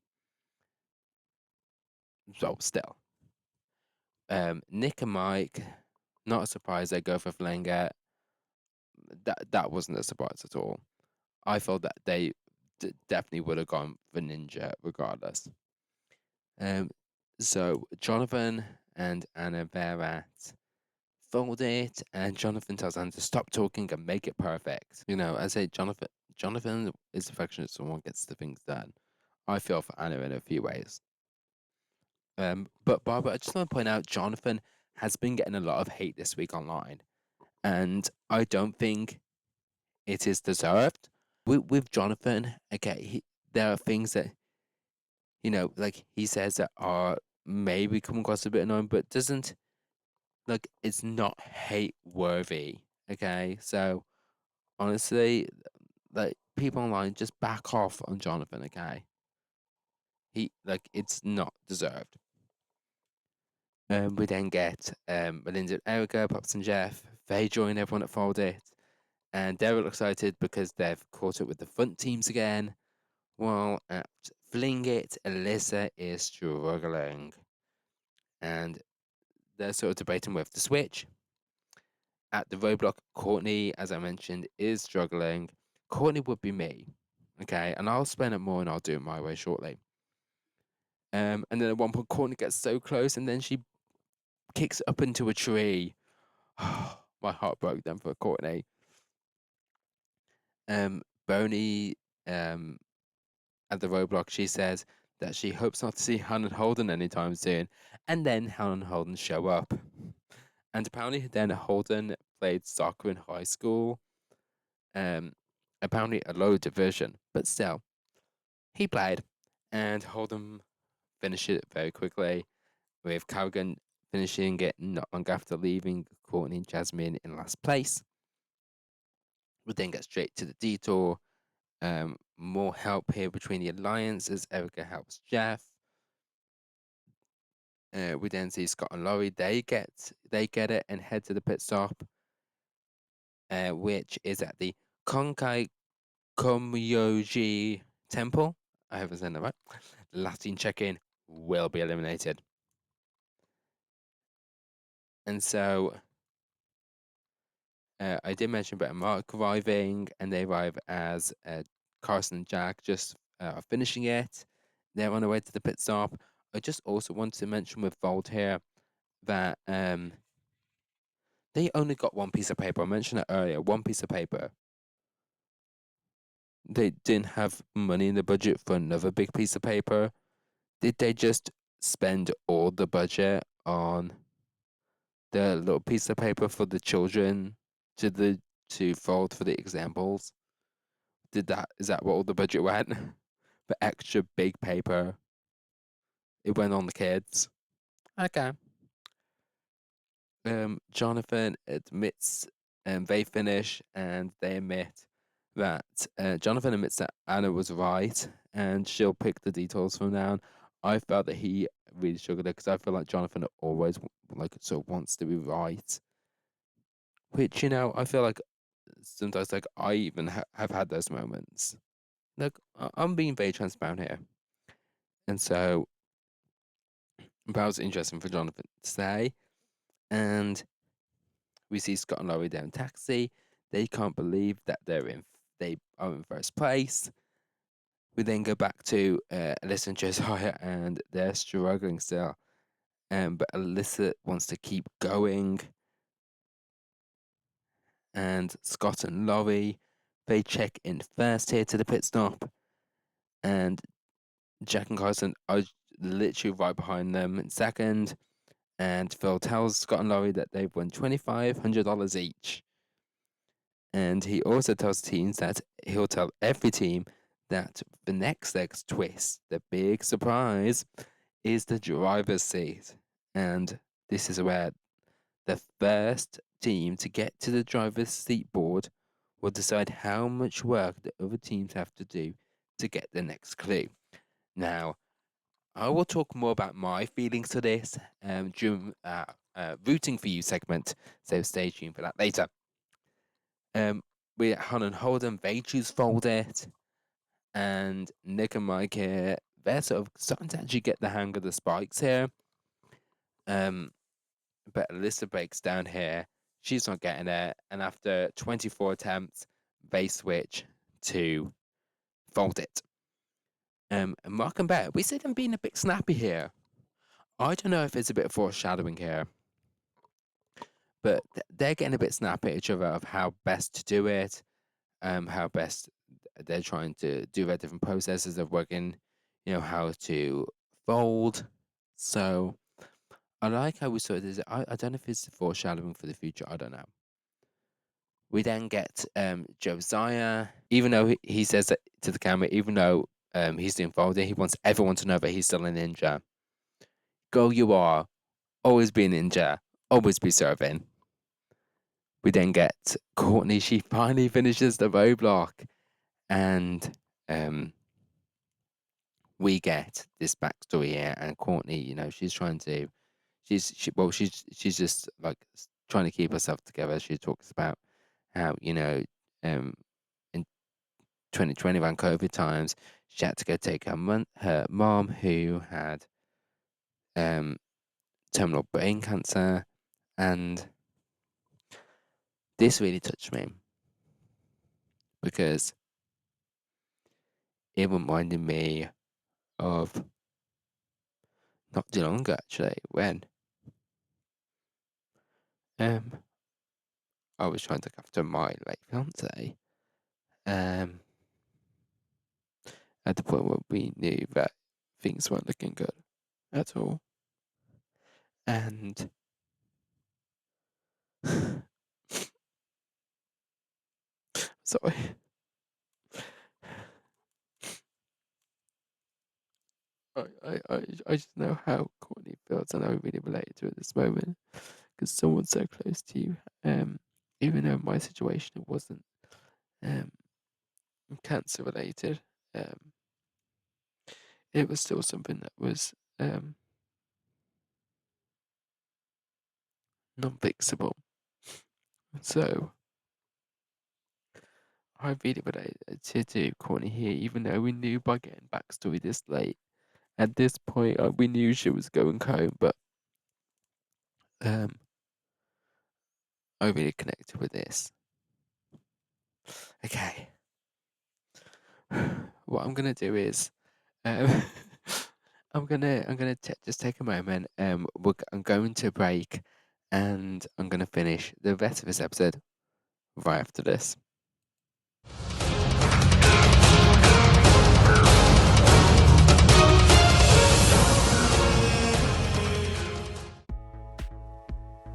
So still, Nick and Mike, not a surprise they go for Flinger. That wasn't a surprise at all. I felt that they definitely would have gone for Ninja regardless. Um, so Jonathan and Anna they're at fold it, and Jonathan tells Anna to stop talking and make it perfect. You know, I say Jonathan is affectionate, someone gets the things done. I feel for Anna in a few ways. But Barbara, I just want to point out Jonathan has been getting a lot of hate this week online, and I don't think it is deserved. With Jonathan, okay, there are things that like he says that are maybe come across a bit annoying, but doesn't like it's not hate worthy. Okay, so honestly, like people online just back off on Jonathan. Okay, he like it's not deserved. We then get Melinda and Erica, Pops and Jeff. They join everyone at Fold It, and they're all excited because they've caught up with the front teams again. While at Fling It, Alyssa is struggling, and they're sort of debating whether to switch. At the roadblock, Courtney, as I mentioned, is struggling. Courtney would be me, okay, and I'll explain it more and I'll do it my way shortly. And then at one point, Courtney gets so close, and then she kicks up into a tree. My heart broke then for Courtney. Boney, at the roadblock, she says that she hopes not to see Helen and Holden anytime soon, and then Helen and Holden show up. And apparently, then Holden played soccer in high school. Apparently a low division, but still, he played, and Holden finished it very quickly, with Carrigan finishing it not long after leaving Courtney and Jasmine in last place. We then get straight to the detour. More help here between the alliance as Erica helps Jeff. We then see Scott and Laurie. They get it and head to the pit stop, which is at the Konkai Komyoji Temple. I haven't said that right. Latin check-in will be eliminated. And so I did mention about Mark arriving, and they arrive as Carson and Jack just finishing it. They're on their way to the pit stop. I just also want to mention with Volt here that they only got one piece of paper. I mentioned it earlier, one piece of paper. They didn't have money in the budget for another big piece of paper. Did they just spend all the budget on the little piece of paper for the children to fold for the examples? Is that what all the budget went? For extra big paper. It went on the kids. Okay. Jonathan admits they finish and they admit that Jonathan admits that Anna was right and she'll pick the details from now on. I felt that he really struggled because I feel like Jonathan always like sort of wants to be right, which I feel like sometimes like I even have had those moments. Look, I'm being very transparent here, and so that was interesting for Jonathan to say. And we see Scott and Laurie down taxi. They can't believe that they are in first place. We then go back to Alyssa and Josiah, and they're struggling still. But Alyssa wants to keep going. and Scott and Laurie, they check in first here to the pit stop, and Jack and Carson are literally right behind them in second. And Phil tells Scott and Laurie that they've won $2,500 each. And he also tells teams that he'll tell every team that the next leg's twist, the big surprise, is the driver's seat. And this is where the first team to get to the driver's seat board will decide how much work the other teams have to do to get the next clue. Now, I will talk more about my feelings to this during rooting for you segment, so stay tuned for that later. We at Han and Holden, they choose Fold It, and Nick and Mike here, they're sort of starting to actually get the hang of the spikes here. But Alyssa breaks down here. She's not getting it, and after 24 attempts, they switch to Fold It. And Mark and Bear, we see them being a bit snappy here. I don't know if it's a bit of foreshadowing here, but they're getting a bit snappy at each other of how best to do it, how best they're trying to do their different processes of working, how to fold. So I like how we saw this. I don't know if it's foreshadowing for the future. I don't know. We then get Josiah, even though he says that to the camera, even though he's doing folding, he wants everyone to know that he's still a ninja. Go you are, always be a ninja, always be serving. We then get Courtney, she finally finishes the roadblock, and we get this backstory here, and Courtney, she's trying to, she's just like trying to keep herself together. She talks about how, in 2020 around COVID times, she had to go take her mom who had terminal brain cancer, and this really touched me because it reminded me of not too long ago actually when I was trying to look after my late fiance at the point where we knew that things weren't looking good at all, and sorry. I just know how Courtney feels, and I really relate to it at this moment because someone so close to you, even though my situation wasn't um, cancer related, it was still something that was non-fixable. So I really related to Courtney here, even though we knew by getting backstory this late. At this point, we knew she was going home, but I really connected with this. Okay, what I'm gonna do is, um, just take a moment. I'm going to break, and I'm gonna finish the rest of this episode right after this.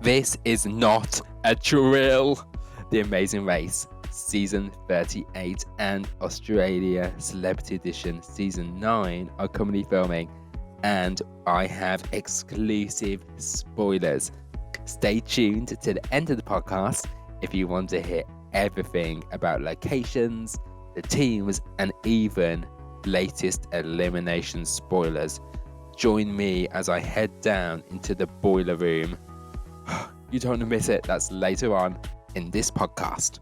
This is not a drill. The Amazing Race, Season 38 and Australia Celebrity Edition Season 9 are currently filming, and I have exclusive spoilers. Stay tuned to the end of the podcast if you want to hear everything about locations, the teams, and even latest elimination spoilers. Join me as I head down into the boiler room. You don't want to miss it. That's later on in this podcast.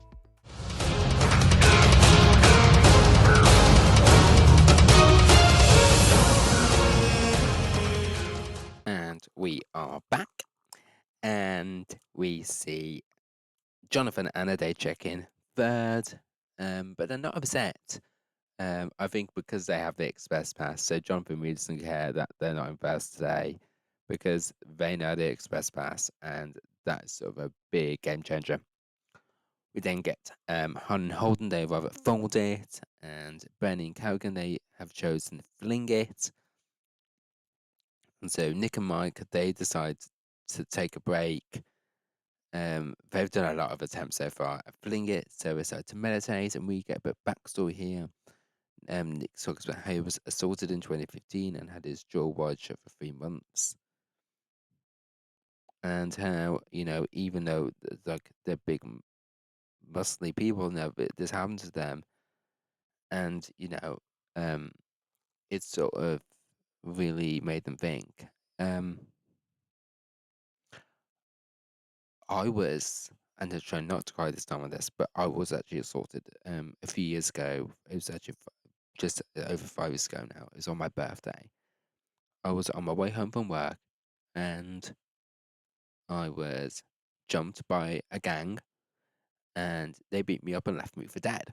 And we are back, and we see Jonathan and Ade check in third, but they're not upset. I think because they have the express pass, so Jonathan really doesn't care that they're not in first today because they know the express pass, and that's sort of a big game changer. We then get Han and Holden, they rather fold it, and Bernie and Kerrigan, they have chosen fling it. And so Nick and Mike, they decide to take a break. They've done a lot of attempts so far at fling it, so we decide to meditate, and we get a bit of backstory here. Nick talks about how he was assaulted in 2015 and had his jaw wide shut for 3 months. And how, even though like they're big, muscly people now, this happened to them, and um, it sort of really made them think. I was, and I'm trying not to cry this time on this, but I was actually assaulted a few years ago. It was actually just over 5 years ago now. It was on my birthday. I was on my way home from work, and I was jumped by a gang, and they beat me up and left me for dead.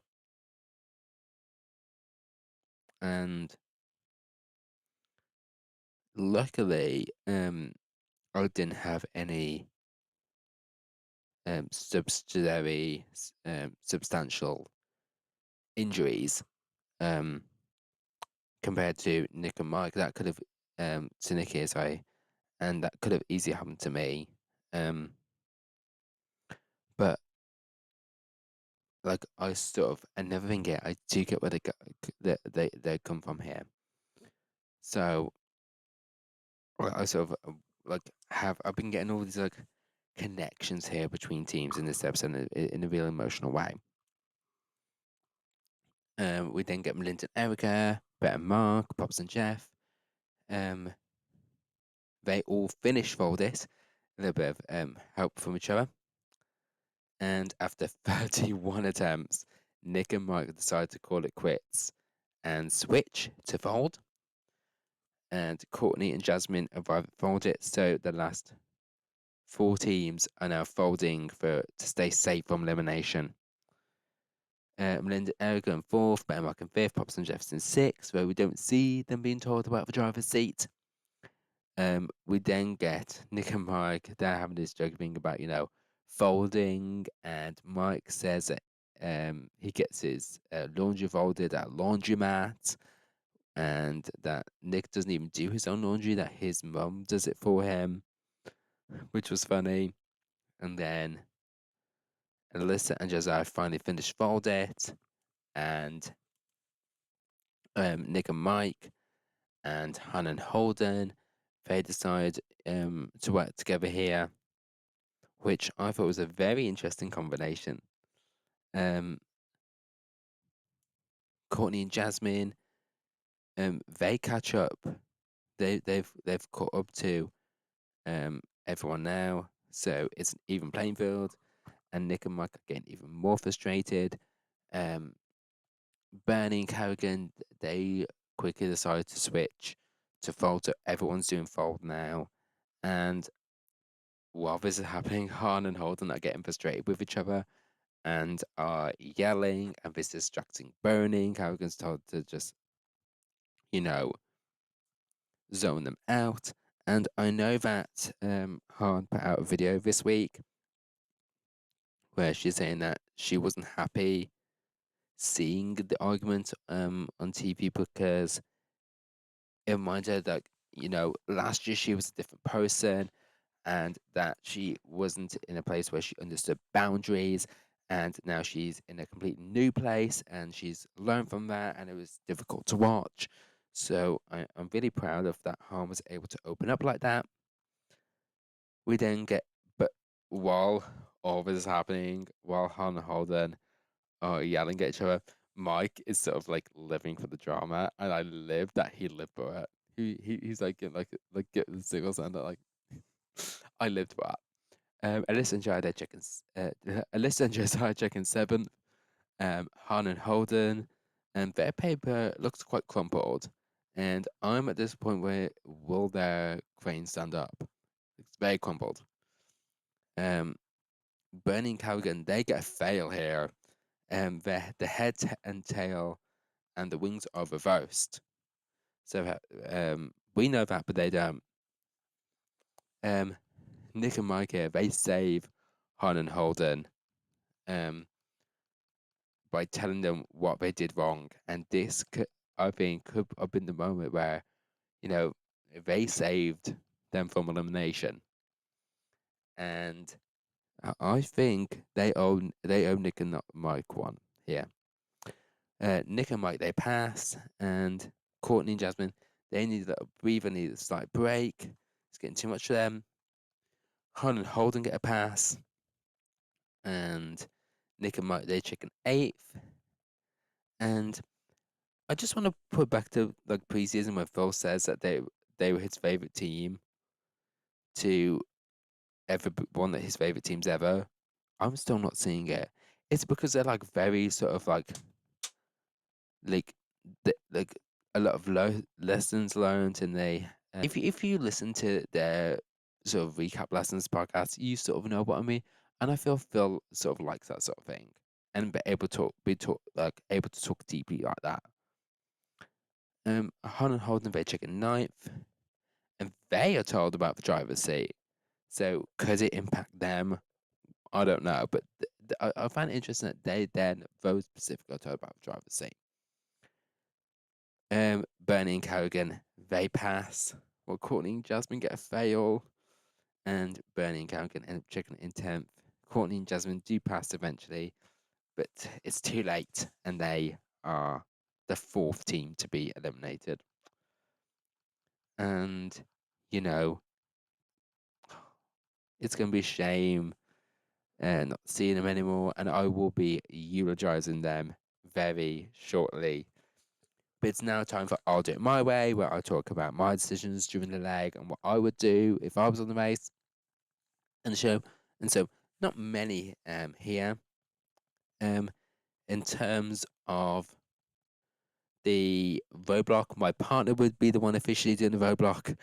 And luckily, I didn't have any substantial injuries compared to Nick and Mike. That could have to Nicky, sorry, and that could have easily happened to me. But like I never forget. I do get where they come from here. So I sort of like I've been getting all these like connections here between teams in this episode in a real emotional way. We then get Melinda and Erica, Bet and Mark, Pops and Jeff. They all finish for this, a little bit of help from each other. And after 31 attempts, Nick and Mike decide to call it quits and switch to fold. And Courtney and Jasmine arrive at fold it, so the last 4 teams are now folding to stay safe from elimination. Melinda Erica in fourth, Ben Mark in fifth, Pops and Jefferson sixth, where we don't see them being told about the driver's seat. We then get Nick and Mike. They're having this joke thing about folding, and Mike says that he gets his laundry folded at a laundromat, and that Nick doesn't even do his own laundry; that his mum does it for him, which was funny. And then Alyssa and Josiah finally finish fold it, and Nick and Mike and Han and Holden, they decide to work together here, which I thought was a very interesting combination. Courtney and Jasmine, they catch up. They've caught up to everyone now, so it's an even playing field. And Nick and Mike are getting even more frustrated. Bernie and Kerrigan, they quickly decide to switch to fold. So everyone's doing fold now, and while this is happening, Han and Holden are getting frustrated with each other and are yelling, and this is distracting Bernie. Kerrigan's told to just, zone them out. And I know that Han put out a video this week where she's saying that she wasn't happy seeing the argument on TV because it reminded her that, last year she was a different person and that she wasn't in a place where she understood boundaries. And now she's in a completely new place and she's learned from that, and it was difficult to watch. So I'm really proud of that Han was able to open up like that. We then get, but while all this is happening, while Han and Holden are yelling at each other, Mike is sort of like living for the drama, and I live that he lived for it. He's like getting get the signals and like I lived for it. Alyssa and Josiah chickens. Alyssa and Josiah chicken seventh. Han and Holden, and their paper looks quite crumpled. And I'm at this point where will their crane stand up? It's very crumpled. Burning Cowgan, they get a fail here. The head and tail and the wings are reversed. So we know that, but they don't. Nick and Mike here, they save Han and Holden. by telling them what they did wrong. And this, I think, could have been the moment where, you know, they saved them from elimination. And I think they owe Nick and Mike one here. Nick and Mike, they pass, and Courtney and Jasmine, they need a breather, need a slight break. It's getting too much for them. Han and Holden get a pass, and Nick and Mike, they check an eighth. And I just want to put back to like preseason where Phil says that they were his favorite team to ever one of his favorite teams ever. I'm still not seeing it. It's because they're like very sort of like like a lot of lessons learned, and they if you listen to their sort of recap lessons podcast, you sort of know what I mean. And I feel Phil sort of likes that sort of thing, and able to talk deeply like that. Han and Holden, they check in ninth, and they are told about the driver's seat. So could it impact them? I don't know, but I find it interesting that they then very specifically are told about the driver's seat. Bernie and Kerrigan, they pass. Well, Courtney and Jasmine get a fail, and Bernie and Kerrigan end up checking in 10th. Courtney and Jasmine do pass eventually, but it's too late, and they are the fourth team to be eliminated. And, you know, it's going to be a shame not seeing them anymore, and I will be eulogizing them very shortly. But it's now time for I'll Do It My Way, where I talk about my decisions during the leg and what I would do if I was on the race and the show. And so, not many here. In terms of the roadblock, my partner would be the one officially doing the roadblock.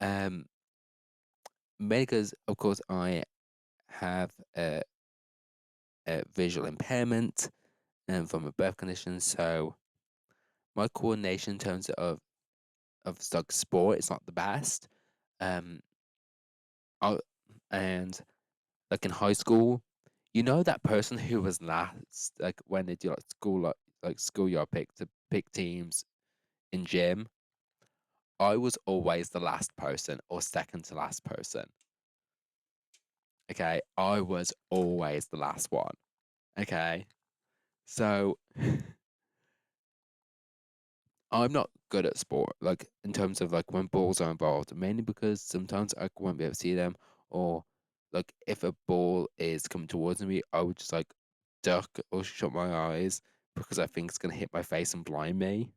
Um, Mainly because, of course, I have a visual impairment from a birth condition, so my coordination in terms of like sport is not the best. Um, I and like in high school, you know that person who was last, like when they do like schoolyard pick to pick teams in gym. I was always the last person or second to last person. Okay, I was always the last one. Okay, so I'm not good at sport, like in terms of like when balls are involved, mainly because sometimes I won't be able to see them, or like if a ball is coming towards me, I would just like duck or shut my eyes because I think it's gonna hit my face and blind me.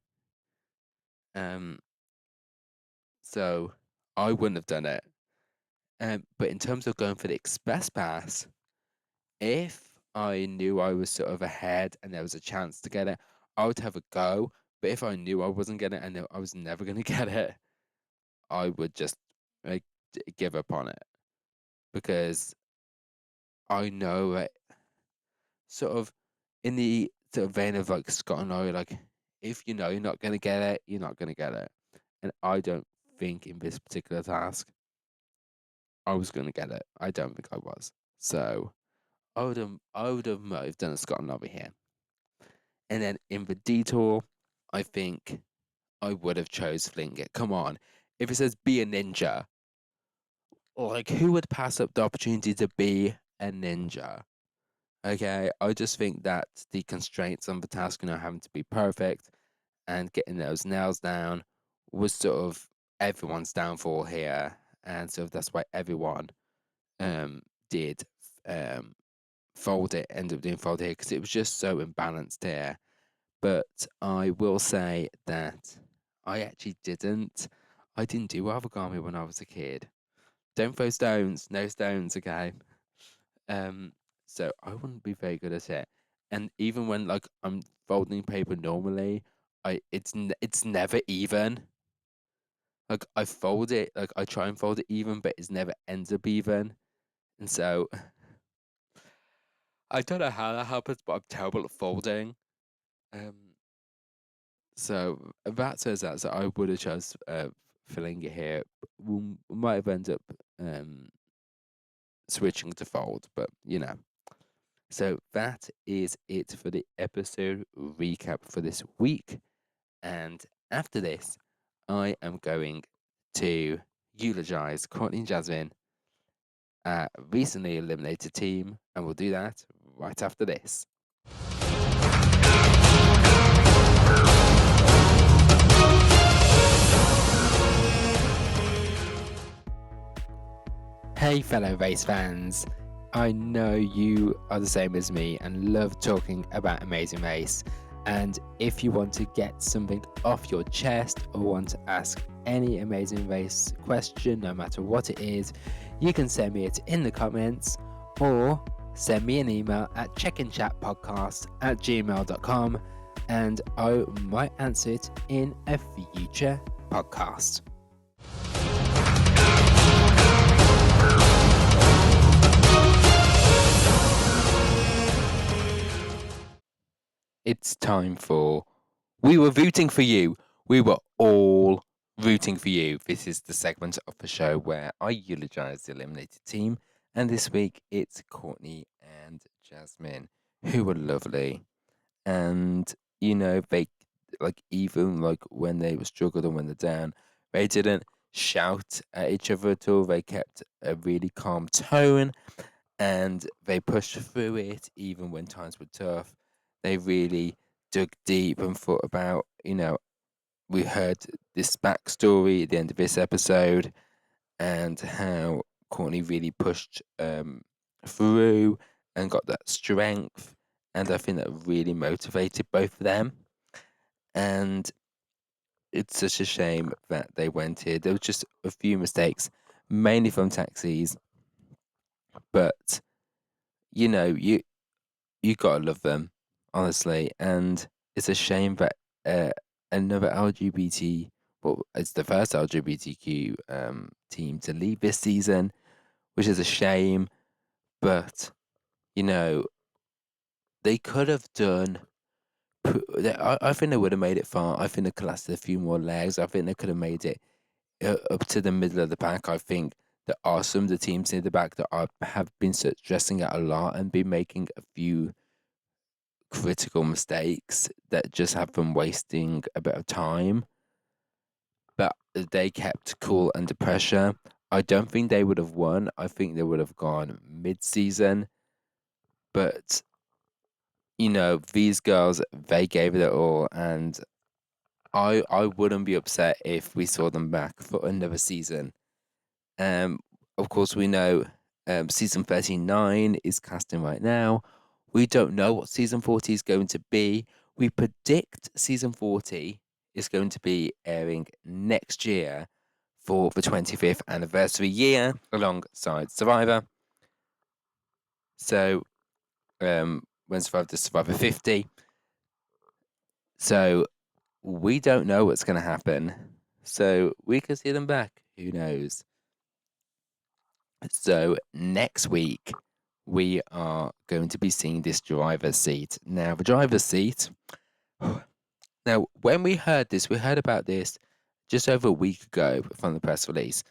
Um, so I wouldn't have done it. But in terms of going for the express pass, if I knew I was sort of ahead and there was a chance to get it, I would have a go. But if I knew I wasn't getting it and I was never gonna get it, I would just like give up on it because I know that sort of in the sort of vein of like Scott and I, like if you know you're not gonna get it, you're not gonna get it. And I don't think in this particular task I was gonna get it. I don't think I was. So I would have might have done a Scott and over here. And then in the detour, I think I would have chose Flingit. Come on. If it says be a ninja, like who would pass up the opportunity to be a ninja? Okay, I just think that the constraints on the task, having to be perfect and getting those nails down was sort of everyone's downfall here. And so that's why everyone did um fold it, ended up doing fold here because it was just so imbalanced here. But I will say that I didn't do origami when I was a kid. Don't throw stones, no stones, okay? Um, so I wouldn't be very good at it. And even when like I'm folding paper normally, it's never even. Like I fold it, like I try and fold it even, but it's never ends up even. And so I don't know how that happens, but I'm terrible at folding. Um, so that says that. So I would have chose filling it here. We might have ended up switching to fold, but So that is it for the episode recap for this week. And after this, I am going to eulogize Courtney and Jasmine, recently eliminated team, and we'll do that right after this. Hey, fellow race fans. I know you are the same as me and love talking about Amazing Race. And if you want to get something off your chest or want to ask any Amazing Race question, no matter what it is, you can send me it in the comments or send me an email at checkinchatpodcast@gmail.com and I might answer it in a future podcast. It's time for We Were Rooting for You. We were all rooting for you. This is the segment of the show where I eulogize the eliminated team. And this week it's Courtney and Jasmine, who were lovely. And, they even when they were struggled and when they're down, they didn't shout at each other at all. They kept a really calm tone and they pushed through it even when times were tough. They really dug deep and thought about, we heard this backstory at the end of this episode and how Courtney really pushed through and got that strength. And I think that really motivated both of them. And it's such a shame that they went here. There was just a few mistakes, mainly from taxis. But, you gotta love them, honestly. And it's a shame that another LGBT, well, it's the first LGBTQ team to leave this season, which is a shame. But they could have done. I think they would have made it far. I think they could have lasted a few more legs. I think they could have made it up to the middle of the pack. I think there are some of the teams in the back that have been stressing out a lot and been making a few critical mistakes that just have them wasting a bit of time. But they kept cool under pressure. I don't think they would have won. I think they would have gone mid-season. But, these girls, they gave it all. And I wouldn't be upset if we saw them back for another season. Of course, we know season 39 is casting right now. We don't know what season 40 is going to be. We predict season 40 is going to be airing next year for the 25th anniversary year alongside Survivor. So, when Survivor 50. So, we don't know what's going to happen. So, we could see them back. Who knows? So, next week, we are going to be seeing this driver's seat. Now, the driver's seat. Now, when we heard this, we heard about this just over a week ago from the press release.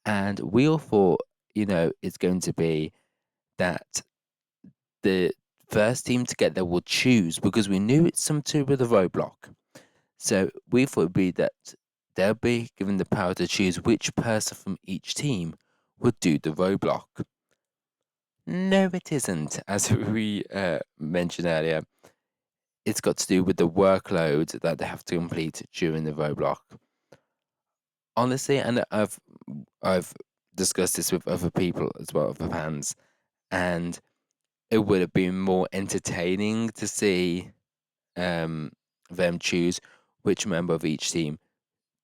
And we all thought, it's going to be that the first team to get there will choose because we knew it's some two with a roadblock. So we thought it would be that they'll be given the power to choose which person from each team would do the roadblock. No, it isn't. As we mentioned earlier, it's got to do with the workload that they have to complete during the roadblock. Honestly, and I've discussed this with other people as well, other fans, and it would have been more entertaining to see them choose which member of each team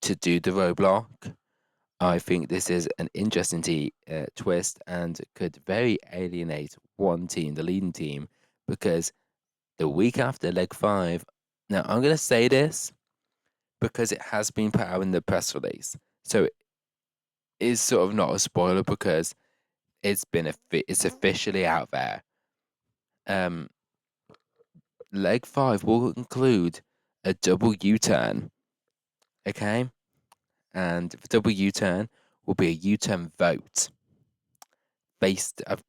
to do the roadblock. I think this is an interesting twist and could very alienate one team, the leading team, because the week after leg 5, now I'm going to say this because it has been put out in the press release. So it is sort of not a spoiler because it's officially out there. Leg 5 will include a double U-turn. Okay? And the double U-turn will be a U-turn vote.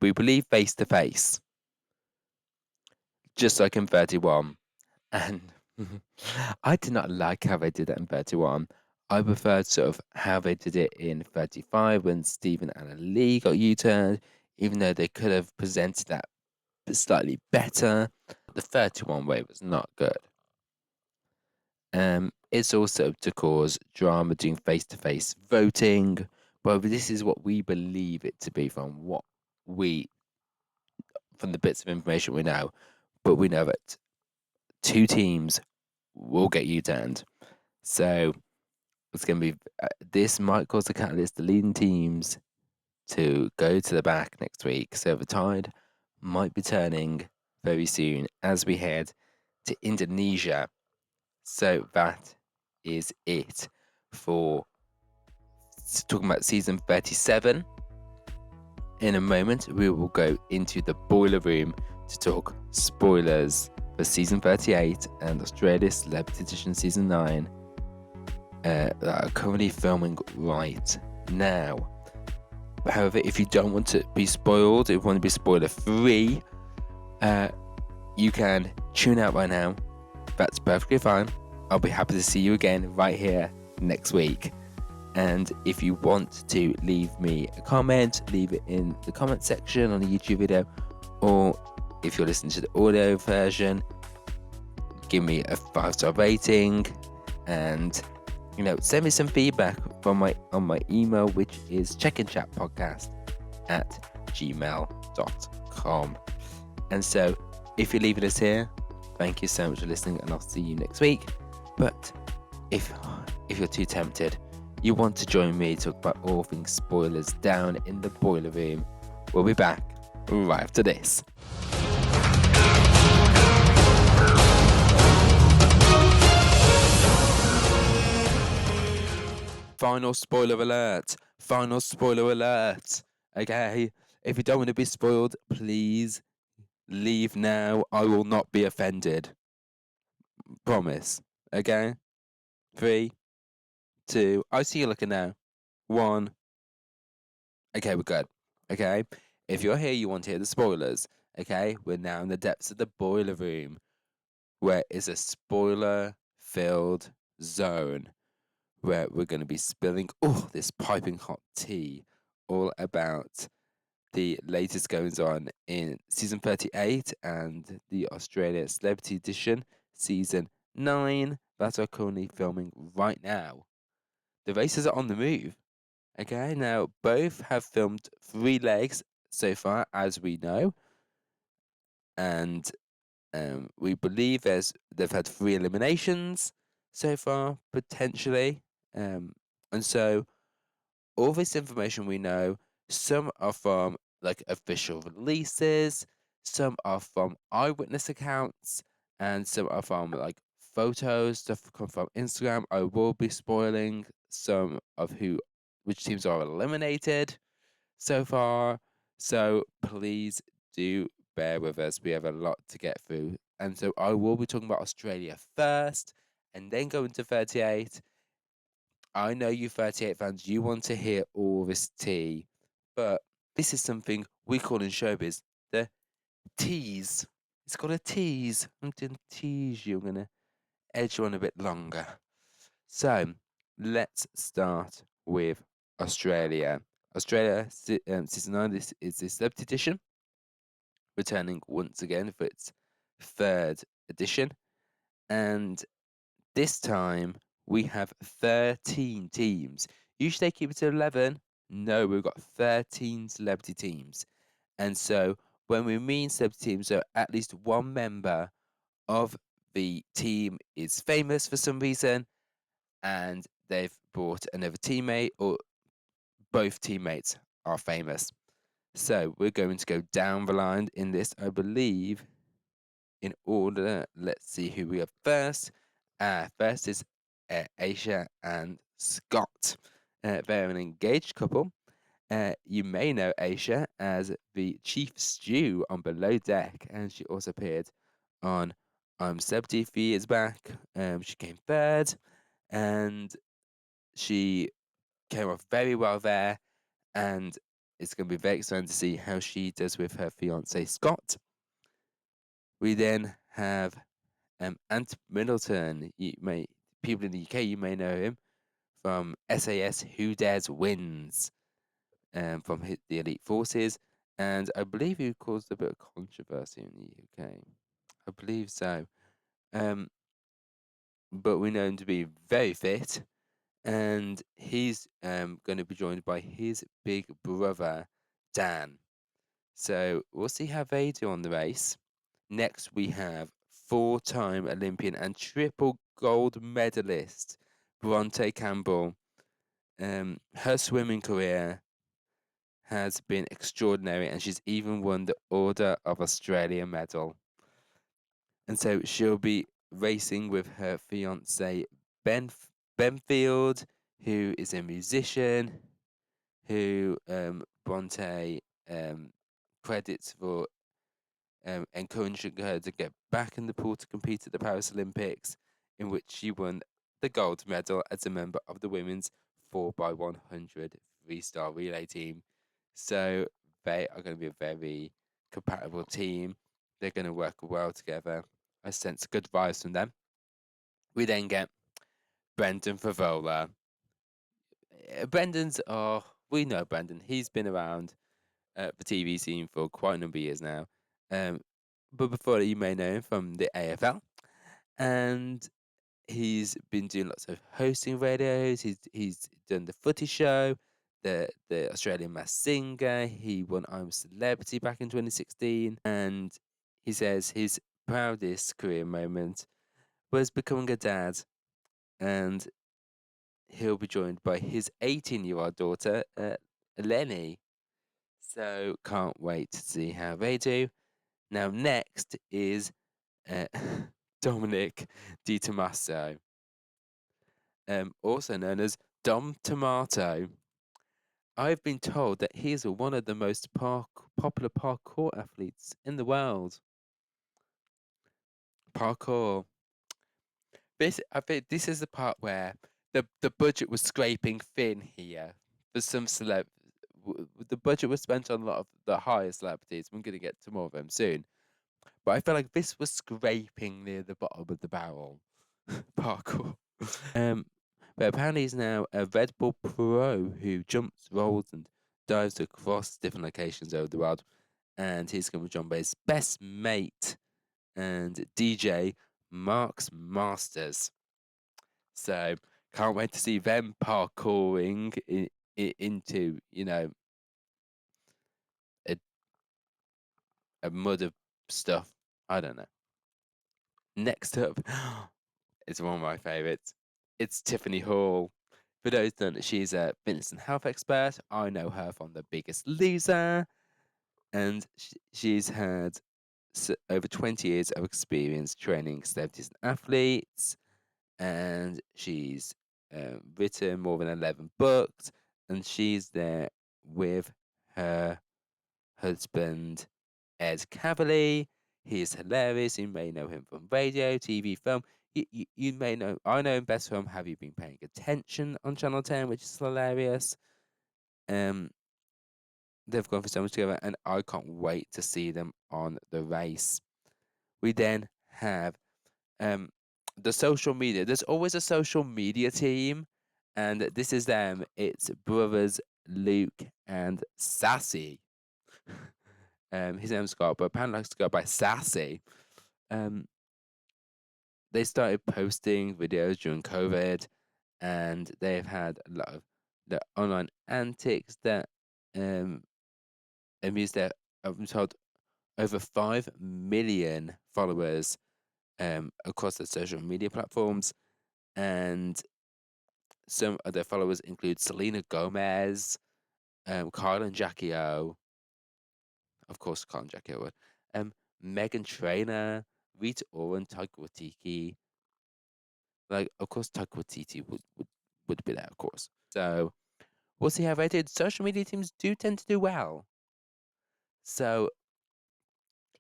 We believe face to face. just like in 31. And I did not like how they did that in 31. I preferred sort of how they did it in 35 when Stephen and Lee got U-turned, even though they could have presented that slightly better. The 31 way was not good. It's also to cause drama doing face-to-face voting, but this is what we believe it to be from the bits of information we know. But we know that 2 teams will get U-turned. So it's going to be this might cause the catalyst, the leading teams, to go to the back next week. So the tide might be turning very soon as we head to Indonesia. So that is it for talking about season 37. In a moment, we will go into the boiler room to talk spoilers for season 38 and Australia's Celebrity Edition season 9 that are currently filming right now. However, if you don't want to be spoiled, if you want to be spoiler free, you can tune out right now. That's perfectly fine. I'll be happy to see you again right here next week. And if you want to leave me a comment, leave it in the comment section on the YouTube video, or if you're listening to the audio version, give me a 5-star rating, and send me some feedback on my email, which is checkinchatpodcast@gmail.com. And so, if you're leaving us here, thank you so much for listening, and I'll see you next week. But if you're too tempted, you want to join me to talk about all things spoilers down in the boiler room, we'll be back right after this. Final spoiler alert. Final spoiler alert. Okay, if you don't want to be spoiled, please leave now. I will not be offended. Promise. Okay? 3, 2, I see you looking now. 1. Okay, we're good. Okay? If you're here, you want to hear the spoilers. Okay? We're now in the depths of the boiler room, where it's a spoiler-filled zone, where we're going to be spilling this piping hot tea all about the latest goings on in season 38 and the Australia Celebrity Edition season 9 that are currently filming right now. The races are on the move. Okay, now both have filmed 3 legs so far, as we know, and we believe they've had 3 eliminations so far, potentially, and so all this information we know, some are from like official releases, some are from eyewitness accounts, and some are from like photos stuff come from Instagram. I will be spoiling some of which teams are eliminated so far. So please do bear with us. We have a lot to get through. And so I will be talking about Australia first and then go into 38. I know you 38 fans, you want to hear all this tea, but this is something we call in showbiz the tease. It's got a tease. I'm going to tease you. I'm going to edge you on a bit longer. So let's start with Australia. Australia, season 9, this is the celebrity edition, returning once again for its 3rd edition. And this time we have 13 teams. Usually they keep it to 11. No, we've got 13 celebrity teams. And so when we mean celebrity teams, so at least one member of the team is famous for some reason, and they've brought another teammate, or both teammates are famous. So we're going to go down the line in this, I believe, in order. Let's see who we have first. First is Aisha and Scott. They're an engaged couple. You may know Aisha as the chief stew on Below Deck, and she also appeared on I'm 70 a few years back. She came 3rd, and she came off very well there, and it's going to be very exciting to see how she does with her fiance Scott. We then have Ant Middleton. People in the UK, you may know him from SAS Who Dares Wins, from the Elite Forces, and I believe he caused a bit of controversy in the UK. I believe so. But we know him to be very fit, and he's going to be joined by his big brother, Dan. So we'll see how they do on the race. Next, we have four-time Olympian and triple gold medalist, Bronte Campbell. Her swimming career has been extraordinary, and she's even won the Order of Australia medal. And so she'll be racing with her fiance Ben Benfield, who is a musician, who Bronte credits for encouraging her to get back in the pool to compete at the Paris Olympics, in which she won the gold medal as a member of the women's 4x100 freestyle relay team. So they are going to be a very compatible team. They're going to work well together. I sense good vibes from them. We then get Brendan Favola. We know Brendan. He's been around the TV scene for quite a number of years now. But before that, you may know him from the AFL. And he's been doing lots of hosting videos. He's done the Footy Show, the Australian Masked Singer. He won I'm a Celebrity back in 2016, and he says his proudest career moment was becoming a dad, and he'll be joined by his 18-year-old daughter, Lenny. So can't wait to see how they do. Now next is uh, Dominic Di Tommaso, also known as Dom Tomato. I've been told that he is one of the most popular parkour athletes in the world. Parkour. I think this is the part where the budget was scraping thin here for some the budget was spent on a lot of the higher celebrities. I'm going to get to more of them soon. But I feel like this was scraping near the bottom of the barrel. Parkour. But apparently he's now a Red Bull Pro who jumps, rolls, and dives across different locations over the world. And he's going to be joined by his best mate and DJ, Mark's Masters. So can't wait to see them parkouring into, a, a mud of stuff. I don't know. Next up is one of my favourites. It's Tiffany Hall. For those who don't know, she's a fitness and health expert. I know her from The Biggest Loser, and she's had over 20 years of experience training celebrities and athletes, and she's written more than 11 books, and she's there with her husband, Ed Cavalier. He is hilarious. You may know him from radio, TV, film. You may know, I know him best from Have You Been Paying Attention on Channel 10, which is hilarious. They've gone for so much together, and I can't wait to see them on the race. We then have the social media. There's always a social media team, and this is them. It's brothers Luke and Sassy. His name's Scott, but apparently likes to go by Sassy. They started posting videos during COVID, and they've had a lot of the online antics that amuse their, I'm told, over 5 million followers across the social media platforms, and some of their followers include Selena Gomez, Kyle and Jackie O, of course, Kyle and Jackie O, Megan Trainor, Rita Ora, and Taika Waititi. Like, of course, Taika Waititi would be there, of course. So we'll see how they do. Social media teams do tend to do well. So,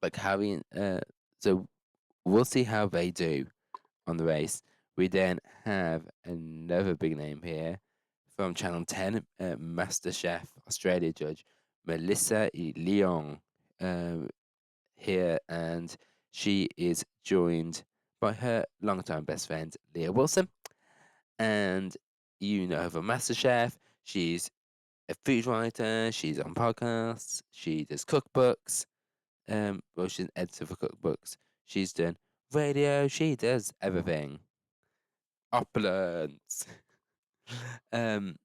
like so we'll see how they do on the race. We then have another big name here from Channel 10, MasterChef Australia judge Melissa Leong here, and she is joined by her longtime best friend, Leah Wilson. And you know her from MasterChef. She's a food writer. She's on podcasts. She does cookbooks. Well, she's an editor for cookbooks. She's done radio. She does everything. Opulence. um,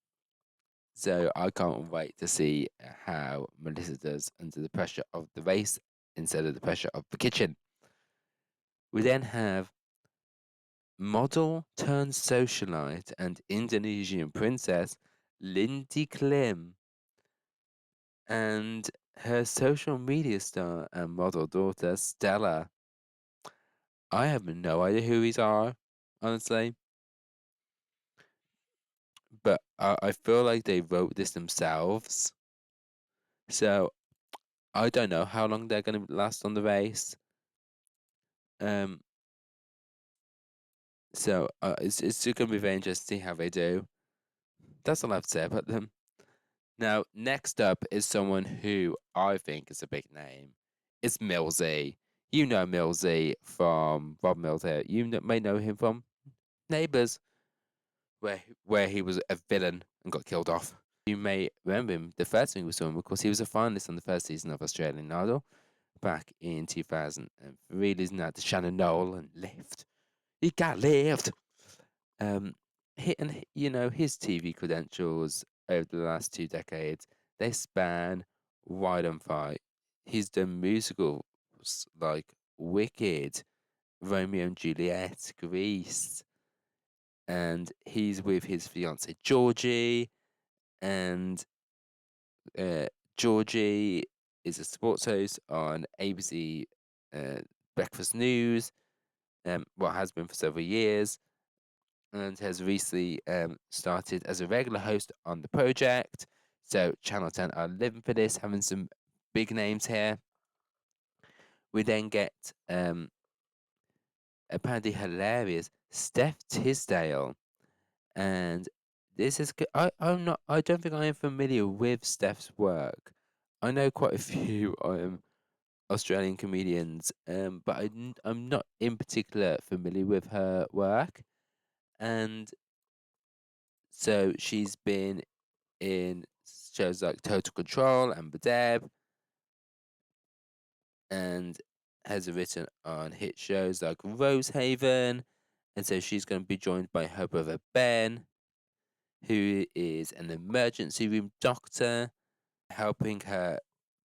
so I can't wait to see how Melissa does under the pressure of the race instead of the pressure of the kitchen. We then have model turned socialite and Indonesian princess Lindy Klim and her social media star and model daughter Stella. I have no idea who these are, honestly, but I feel like they wrote this themselves. So I don't know how long they're going to last on the race. Um, so it's going to be very interesting to see how they do. That's all I have to say about them. Now, next up is someone who I think is a big name. It's Millsy. You know Millsy from Rob Mills here. May know him from Neighbours, where he was a villain and got killed off. You may remember him. The first thing we saw him, of course, he was a finalist on the first season of Australian Idol back in 2003, losing out to Shannon Noel and Lift. He got Lift. His TV credentials over the last 2 decades, they span wide and far. He's done musicals like Wicked, Romeo and Juliet, Grease, and he's with his fiancée Georgie, and Georgie is a sports host on ABC Breakfast News, has been for several years, and has recently started as a regular host on the project. So Channel 10 are living for this, having some big names here. We then get apparently hilarious Steph Tisdale, and this is I don't think I am familiar with Steph's work. I know quite a few Australian comedians, but I'm not in particular familiar with her work, and so she's been in shows like Total Control and Deb, and has written on hit shows like Rosehaven, and so she's going to be joined by her brother Ben, who is an emergency room doctor, helping her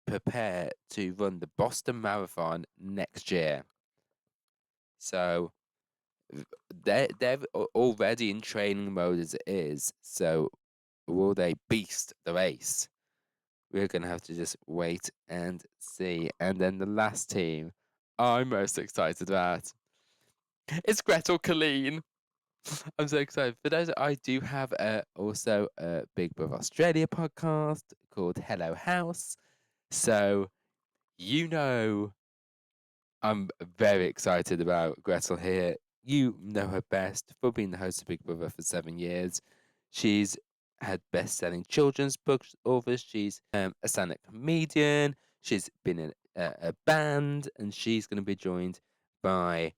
prepare to run the Boston Marathon next year. So they're already in training mode as it is. So will they beast the race? We're gonna have to just wait and see. And then the last team I'm most excited about is Gretel Colleen. I'm so excited. For those, I do have also a Big Brother Australia podcast called Hello House. So you know I'm very excited about Gretel here. You know her best for being the host of Big Brother for 7 years. She's had best-selling children's books authors. She's a stand-up comedian. She's been in a band, and she's going to be joined by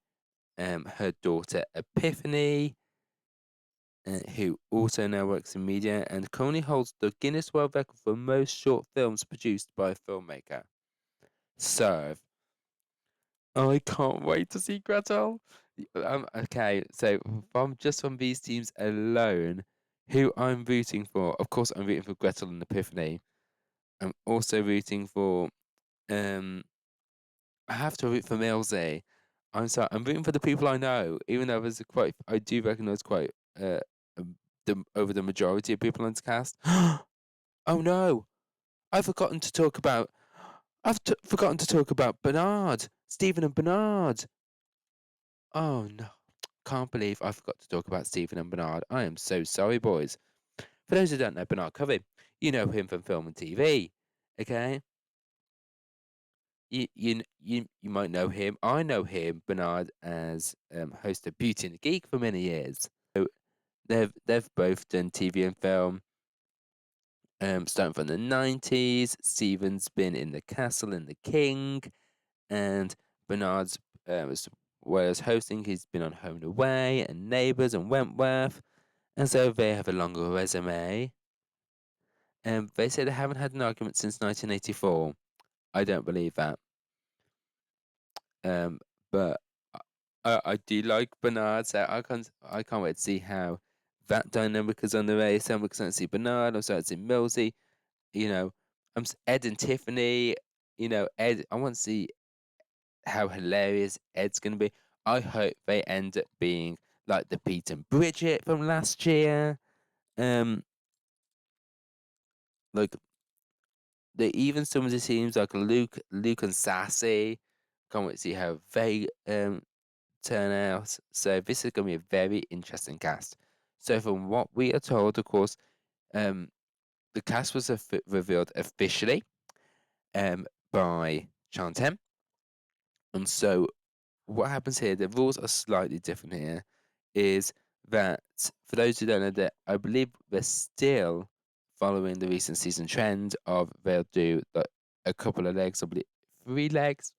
her daughter Epiphany, who also now works in media and currently holds the Guinness World Record for most short films produced by a filmmaker. Serve. I can't wait to see Gretel. Okay, so from these teams alone, who I'm rooting for, of course, I'm rooting for Gretel and Epiphany. I'm also rooting for, I have to root for Millsy. I'm sorry, I'm rooting for the people I know, even though I do recognise quite, over the majority of people on this cast. Oh no, I've forgotten to talk about, forgotten to talk about Bernard, Stephen and Bernard. Oh no, can't believe I forgot to talk about Stephen and Bernard. I am so sorry, boys. For those who don't know Bernard Covey, you know him from film and TV. Okay, you might know him. I know him, Bernard, as host of Beauty and the Geek for many years. So they've both done TV and film. Starting from the 90s, Stephen's been in The Castle and The King, and Bernard's as well as hosting. He's been on Home and Away and Neighbours and Wentworth, and so they have a longer resume. They say they haven't had an argument since 1984. I don't believe that. But I do like Bernard, so I can't wait to see how that dynamic is on the race. I'm excited to see Bernard. I'm excited to see Millsy. You know, Ed and Tiffany. Ed. I want to see how hilarious Ed's gonna be. I hope they end up being like the Pete and Bridget from last year. Like even some of the teams like Luke and Sassy. Can't wait to see how they turn out. So this is gonna be a very interesting cast. So from what we are told, of course, the cast was revealed officially by Chantem. And so what happens here, the rules are slightly different here, is that for those who don't know that I believe they're still following the recent season trend of they'll do a couple of legs, I believe 3 legs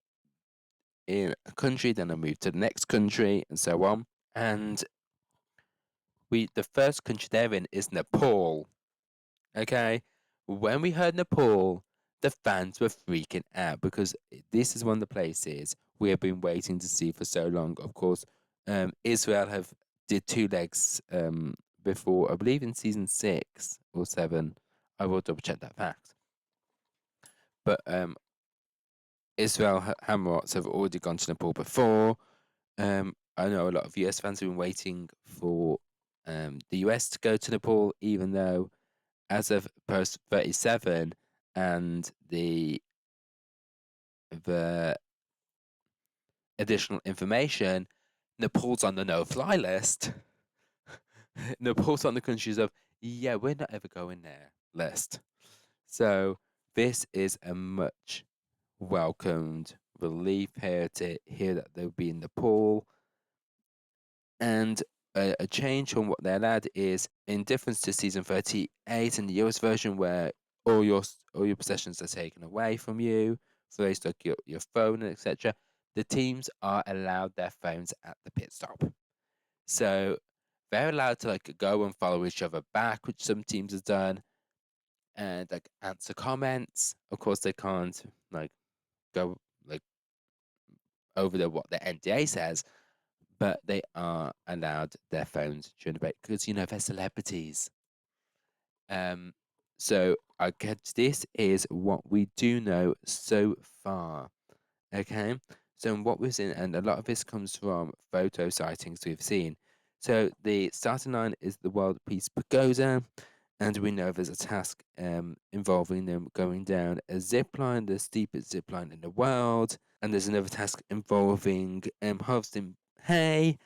in a country, then they'll move to the next country and so on. And the first country they're in is Nepal. Okay? When we heard Nepal, the fans were freaking out because this is one of the places we have been waiting to see for so long. Of course, Israel have did 2 legs before, I believe in season 6 or 7. I will double check that fact. But Israel Hamrats have already gone to Nepal before. I know a lot of US fans have been waiting for the US to go to Nepal, even though as of post 37 and the additional information, Nepal's on the no-fly list. Nepal's on the countries of, yeah, we're not ever going there list. So this is a much welcomed relief here to hear that they'll be in Nepal. And a change from what they're allowed is in difference to season 38 in the US version, where all your possessions are taken away from you, so they like your phone, etc. The teams are allowed their phones at the pit stop, so they're allowed to like go and follow each other back, which some teams have done, and like answer comments. Of course, they can't like go like over what the NDA says, but they are allowed their phones during the break because they're celebrities. So I guess this is what we do know so far. Okay, so what we've seen, and a lot of this comes from photo sightings we've seen. So the starting line is the World Peace Pagoda, and we know there's a task involving them going down a zip line, the steepest zip line in the world, and there's another task involving harvesting hay,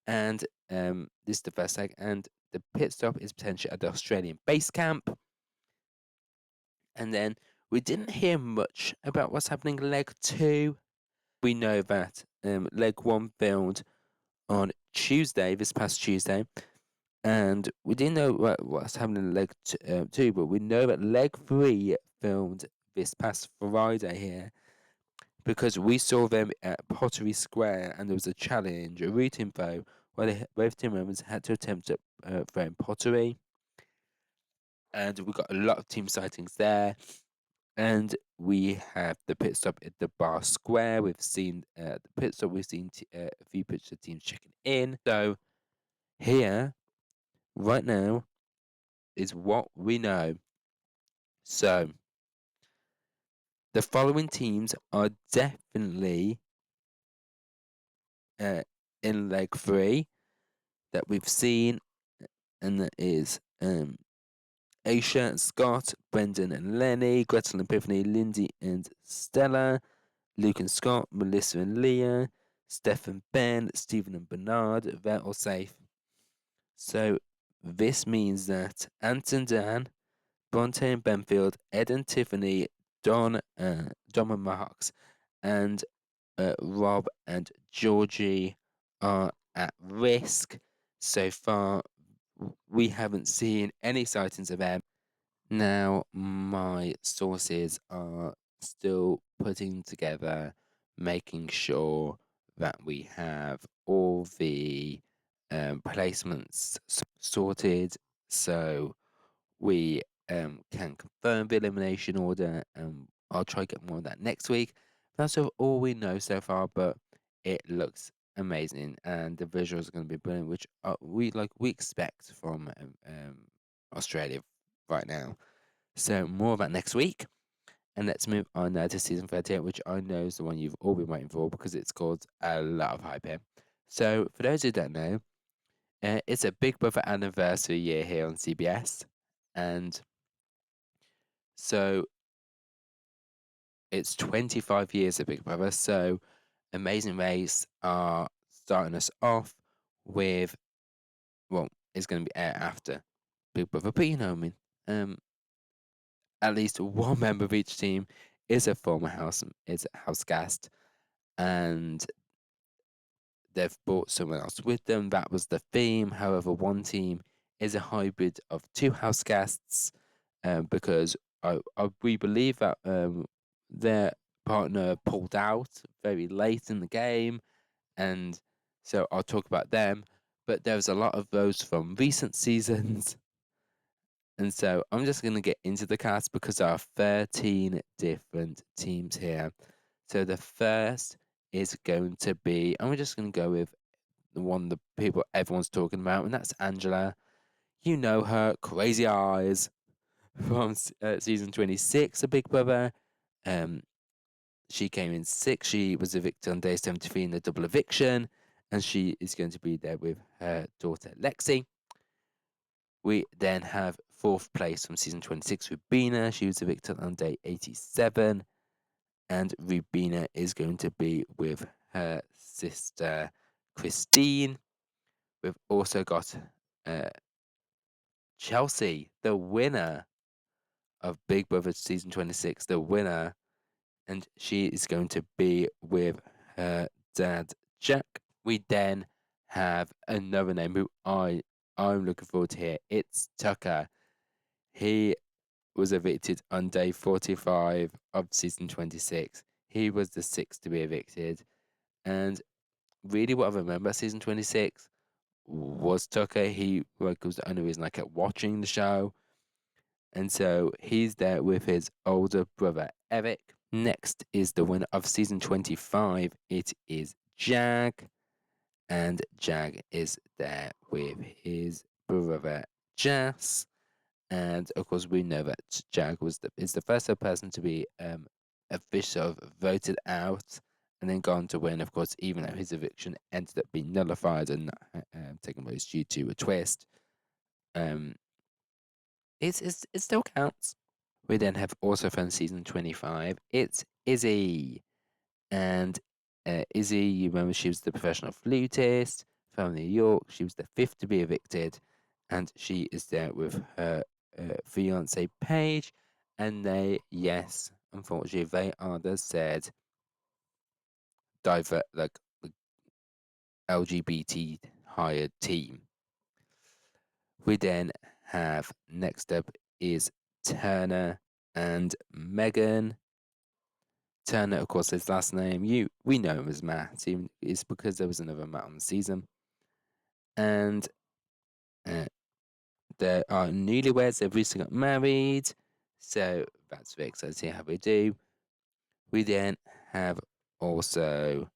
and this is the first leg, and the pit stop is potentially at the Australian base camp. And then we didn't hear much about what's happening in leg 2. We know that leg 1 filmed on Tuesday, this past Tuesday, and we didn't know what's happening in leg 2, but we know that leg 3 filmed this past Friday here, because we saw them at Pottery Square, and there was a challenge, a route info, where both team members had to attempt throwing pottery, and we got a lot of team sightings there. And we have the pit stop at the Bar Square. We've seen the pit stop. We've seen a few pictures of teams checking in. So here, right now, is what we know. So the following teams are definitely in leg 3 that we've seen, and that is Aisha, Scott, Brendan and Lenny, Gretel and Epiphany, Lindsay and Stella, Luke and Scott, Melissa and Leah, Steph and Ben, Stephen and Bernard, they're all safe. So this means that Ant and Dan, Bronte and Benfield, Ed and Tiffany, Dom and Marks, and Rob and Georgie are at risk. So far, we haven't seen any sightings of them. Now, my sources are still putting together, making sure that we have all the placements sorted, so we can confirm the elimination order, and I'll try to get more of that next week. That's all we know so far, but it looks amazing, and the visuals are going to be brilliant, which we expect from Australia right now. So more of that next week. And let's move on now to season 38, which I know is the one you've all been waiting for because it's caused a lot of hype here. So, for those who don't know, it's a Big Brother anniversary year here on CBS. And so it's 25 years of Big Brother. So, Amazing Race are starting us off with, well, it's going to be aired after Big Brother, but you know what I mean. At least one member of each team is a former house guest, and they've brought someone else with them. That was the theme. However, one team is a hybrid of two house guests, because we believe that their partner pulled out very late in the game, and so I'll talk about them. But there's a lot of those from recent seasons, and so I'm just going to get into the cast because there are 13 different teams here. So the first is going to be, and we're just going to go with the one the people everyone's talking about, and that's Angela. You know her, crazy eyes from season 26 of Big Brother. Um, she came in sixth. She was evicted on day 73 in the double eviction, and she is going to be there with her daughter Lexi. We then have fourth place from season 26, Rubina. She was evicted on day 87, and Rubina is going to be with her sister Christine. We've also got uh, Chelsea, the winner of Big Brother season 26, the winner, and she is going to be with her dad Jack. We then have another name who I'm looking forward to hear. It's Tucker. He was evicted on day 45 of season 26. He was the sixth to be evicted, and really what I remember season 26 was Tucker. He was the only reason I kept watching the show. And so he's there with his older brother, Eric. Next is the winner of season 25. It is Jag. And Jag is there with his brother, Jas. And of course, we know that Jag is the first person to be officially voted out and then gone to win. Of course, even though his eviction ended up being nullified and taken place due to a twist, it still counts. We then have also from season 25. It's Izzy, and Izzy, you remember she was the professional flutist from New York. She was the fifth to be evicted, and she is there with her fiance Paige, and yes, unfortunately, they are the said like LGBT hired team. We then have next up is Turner and Megan. Turner, of course, his last name we know him as Matt. It's because there was another Matt on the season, and there are newlyweds. They've recently got married, so that's very exciting to see how they do. We then have also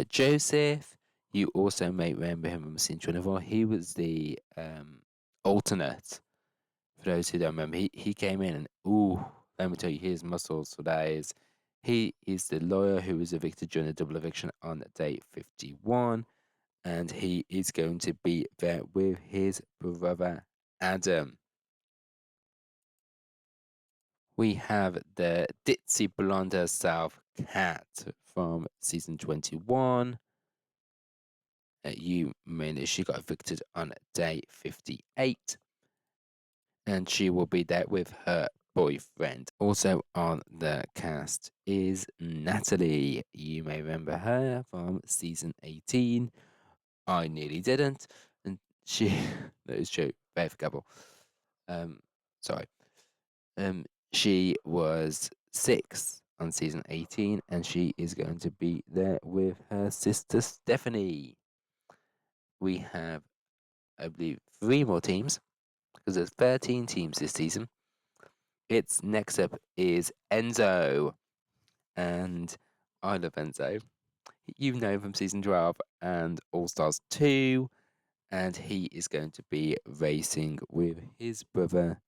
Joseph. You also may remember him from scene 24. He was the alternate. For those who don't remember, he came in and let me tell you, his muscles for days. He is the lawyer who was evicted during the double eviction on day 51, and he is going to be there with his brother Adam. We have the ditzy blonde herself, Kat, from season 21. You may know she got evicted on day 58, and she will be there with her boyfriend. Also on the cast is Natalie. You may remember her from season 18. I nearly didn't, and she that is true. Very couple. Sorry. She was sixth on season 18, and she is going to be there with her sister Stephanie. We have, I believe, 3 more teams because there's 13 teams this season. It's next up is Enzo, and I love Enzo. You know him from season 12 and All Stars 2, and he is going to be racing with his brother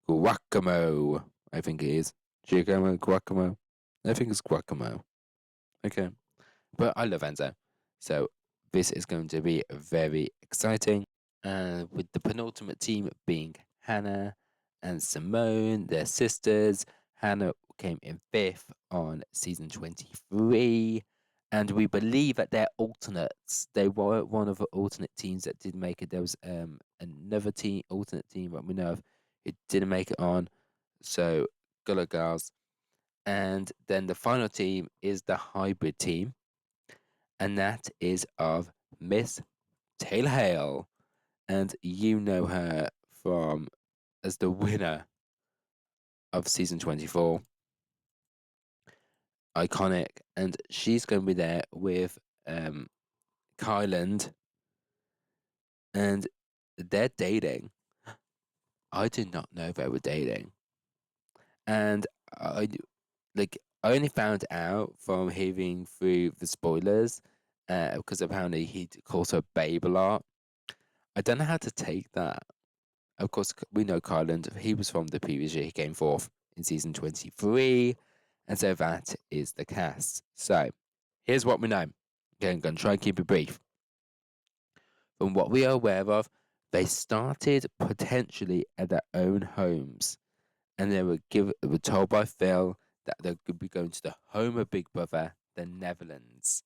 Guacamo. I think it is Giacomo Guacamo. I think it's Guacamo. Okay, but I love Enzo, so this is going to be very exciting. With the penultimate team being Hannah and Simone, their sisters. Hannah came in 5th on season 23, and we believe that they're alternates. They were one of the alternate teams that did make it. There was another alternate team that we know of who didn't make it on. So, Gullah Girls. And then the final team is the hybrid team, and that is of Miss Taylor Hale. And you know her from as the winner of season 24. Iconic. And she's going to be there with Kyland. And they're dating. I did not know they were dating. And I only found out from hearing through the spoilers because apparently he calls her babe a lot. I don't know how to take that. Of course, we know Kyland. He was from the previous year. He came 4th in season 23. And so that is the cast. So here's what we know. Okay, I'm going to try and keep it brief. From what we are aware of, they started potentially at their own homes. And they were told by Phil that they could be going to the home of Big Brother, the Netherlands.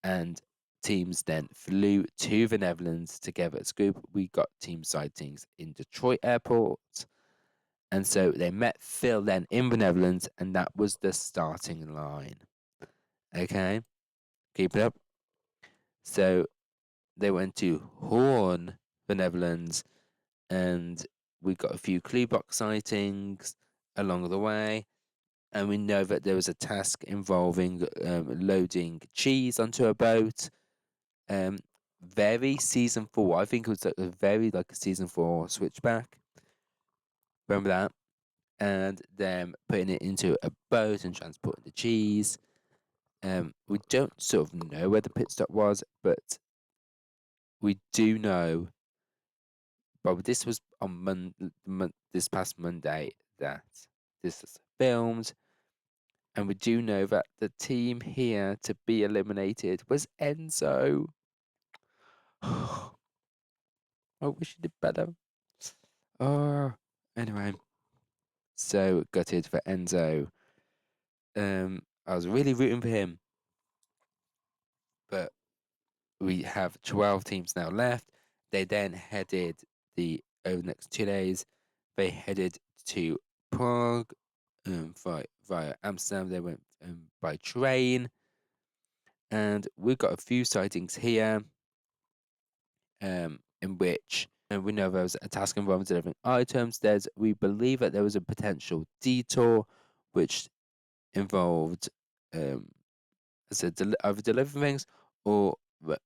And teams then flew to the Netherlands together as a group. We got team sightings in Detroit Airport. And so they met Phil then in the Netherlands, and that was the starting line. Okay? Keep it up. So they went to Hoorn, the Netherlands, and we got a few clue box sightings along the way. And we know that there was a task involving loading cheese onto a boat. Very season 4. I think it was very like a season 4 switchback. Remember that? And them putting it into a boat and transporting the cheese. We don't sort of know where the pit stop was, but we do know. But this was on this past Monday that this was filmed, and we do know that the team here to be eliminated was Enzo. I wish he did better. Oh, anyway, so gutted for Enzo. I was really rooting for him, but we have 12 teams now left. They then headed over the next 2 days. They headed to Prague via Amsterdam. They went by train, and we've got a few sightings here. In which we know there was a task involving delivering items. We believe that there was a potential detour, which involved either delivering things or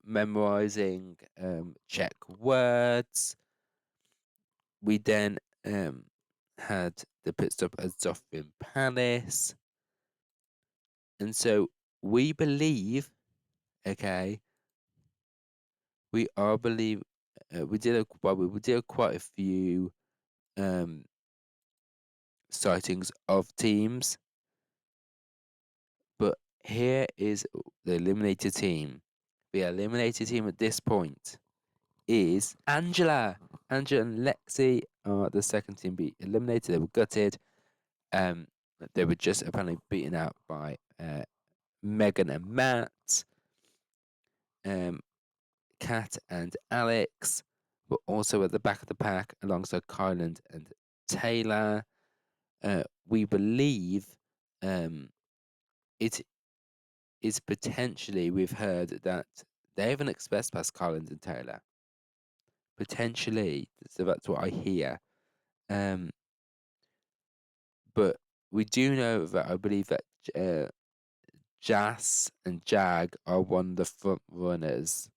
memorizing Czech words. We then had the pit stop at Zofin Palace, and so we believe, okay, we did quite a few sightings of teams, but here is the eliminated team. The eliminated team at this point is Angela. Angela and Lexi are the second team be eliminated. They were gutted. They were just apparently beaten out by Megan and Matt. Kat and Alex were also at the back of the pack alongside Kyland and Taylor. We believe it is potentially, we've heard that they have an express past Kyland and Taylor. Potentially, so that's what I hear. But we do know that I believe that Jas and Jag are one of the front runners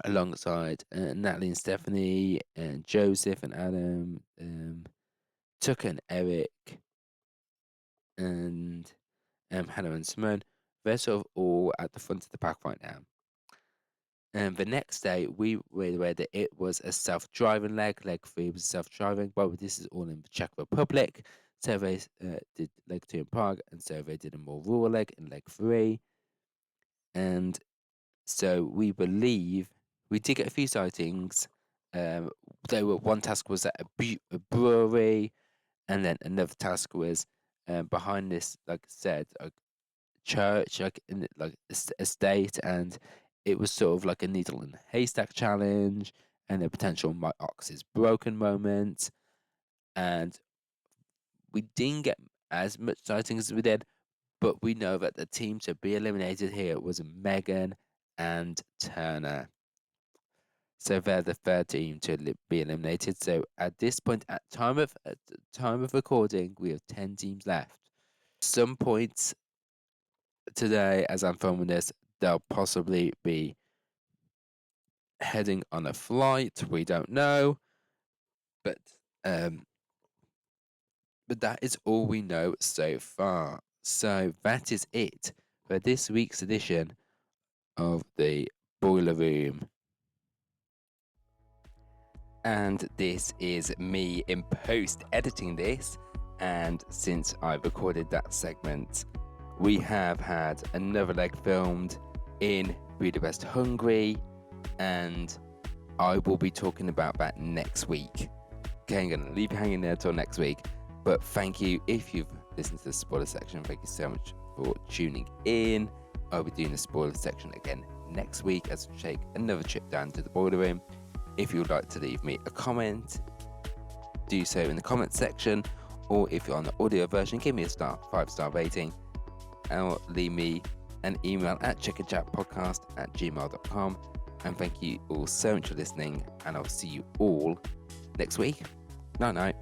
alongside Natalie and Stephanie and Joseph and Adam, Tucker and Eric, and Hannah and Simone. They're sort of all at the front of the pack right now. And the next day, we were aware that it was a self-driving leg. Leg 3 was self-driving, but this is all in the Czech Republic. So they did leg 2 in Prague, and so they did a more rural leg in leg 3. And so we believe we did get a few sightings. One task was at a brewery, and then another task was behind this, like I said, a church, like in like estate, and it was sort of like a needle in a haystack challenge, and a potential my ox is broken moment, and we didn't get as much sightings as we did, but we know that the team to be eliminated here was Megan and Turner. So they're the third team to be eliminated. So at this point, at time of recording, we have 10 teams left. Some points today, as I'm filming this, they'll possibly be heading on a flight. We don't know, but that is all we know so far. So that is it for this week's edition of the Boiler Room. And this is me in post editing this, and since I recorded that segment, we have had another leg filmed in Budapest, Hungary, and I will be talking about that next week. Okay, I'm going to leave you hanging there till next week, but thank you if you've listened to the spoiler section. Thank you so much for tuning in. I'll be doing the spoiler section again next week as we take another trip down to the boiler room. If you would like to leave me a comment, do so in the comment section, or if you're on the audio version, give me a 5-star rating, or leave me an email at checkandchatpodcast@gmail.com. And thank you all so much for listening, and I'll see you all next week. Night night.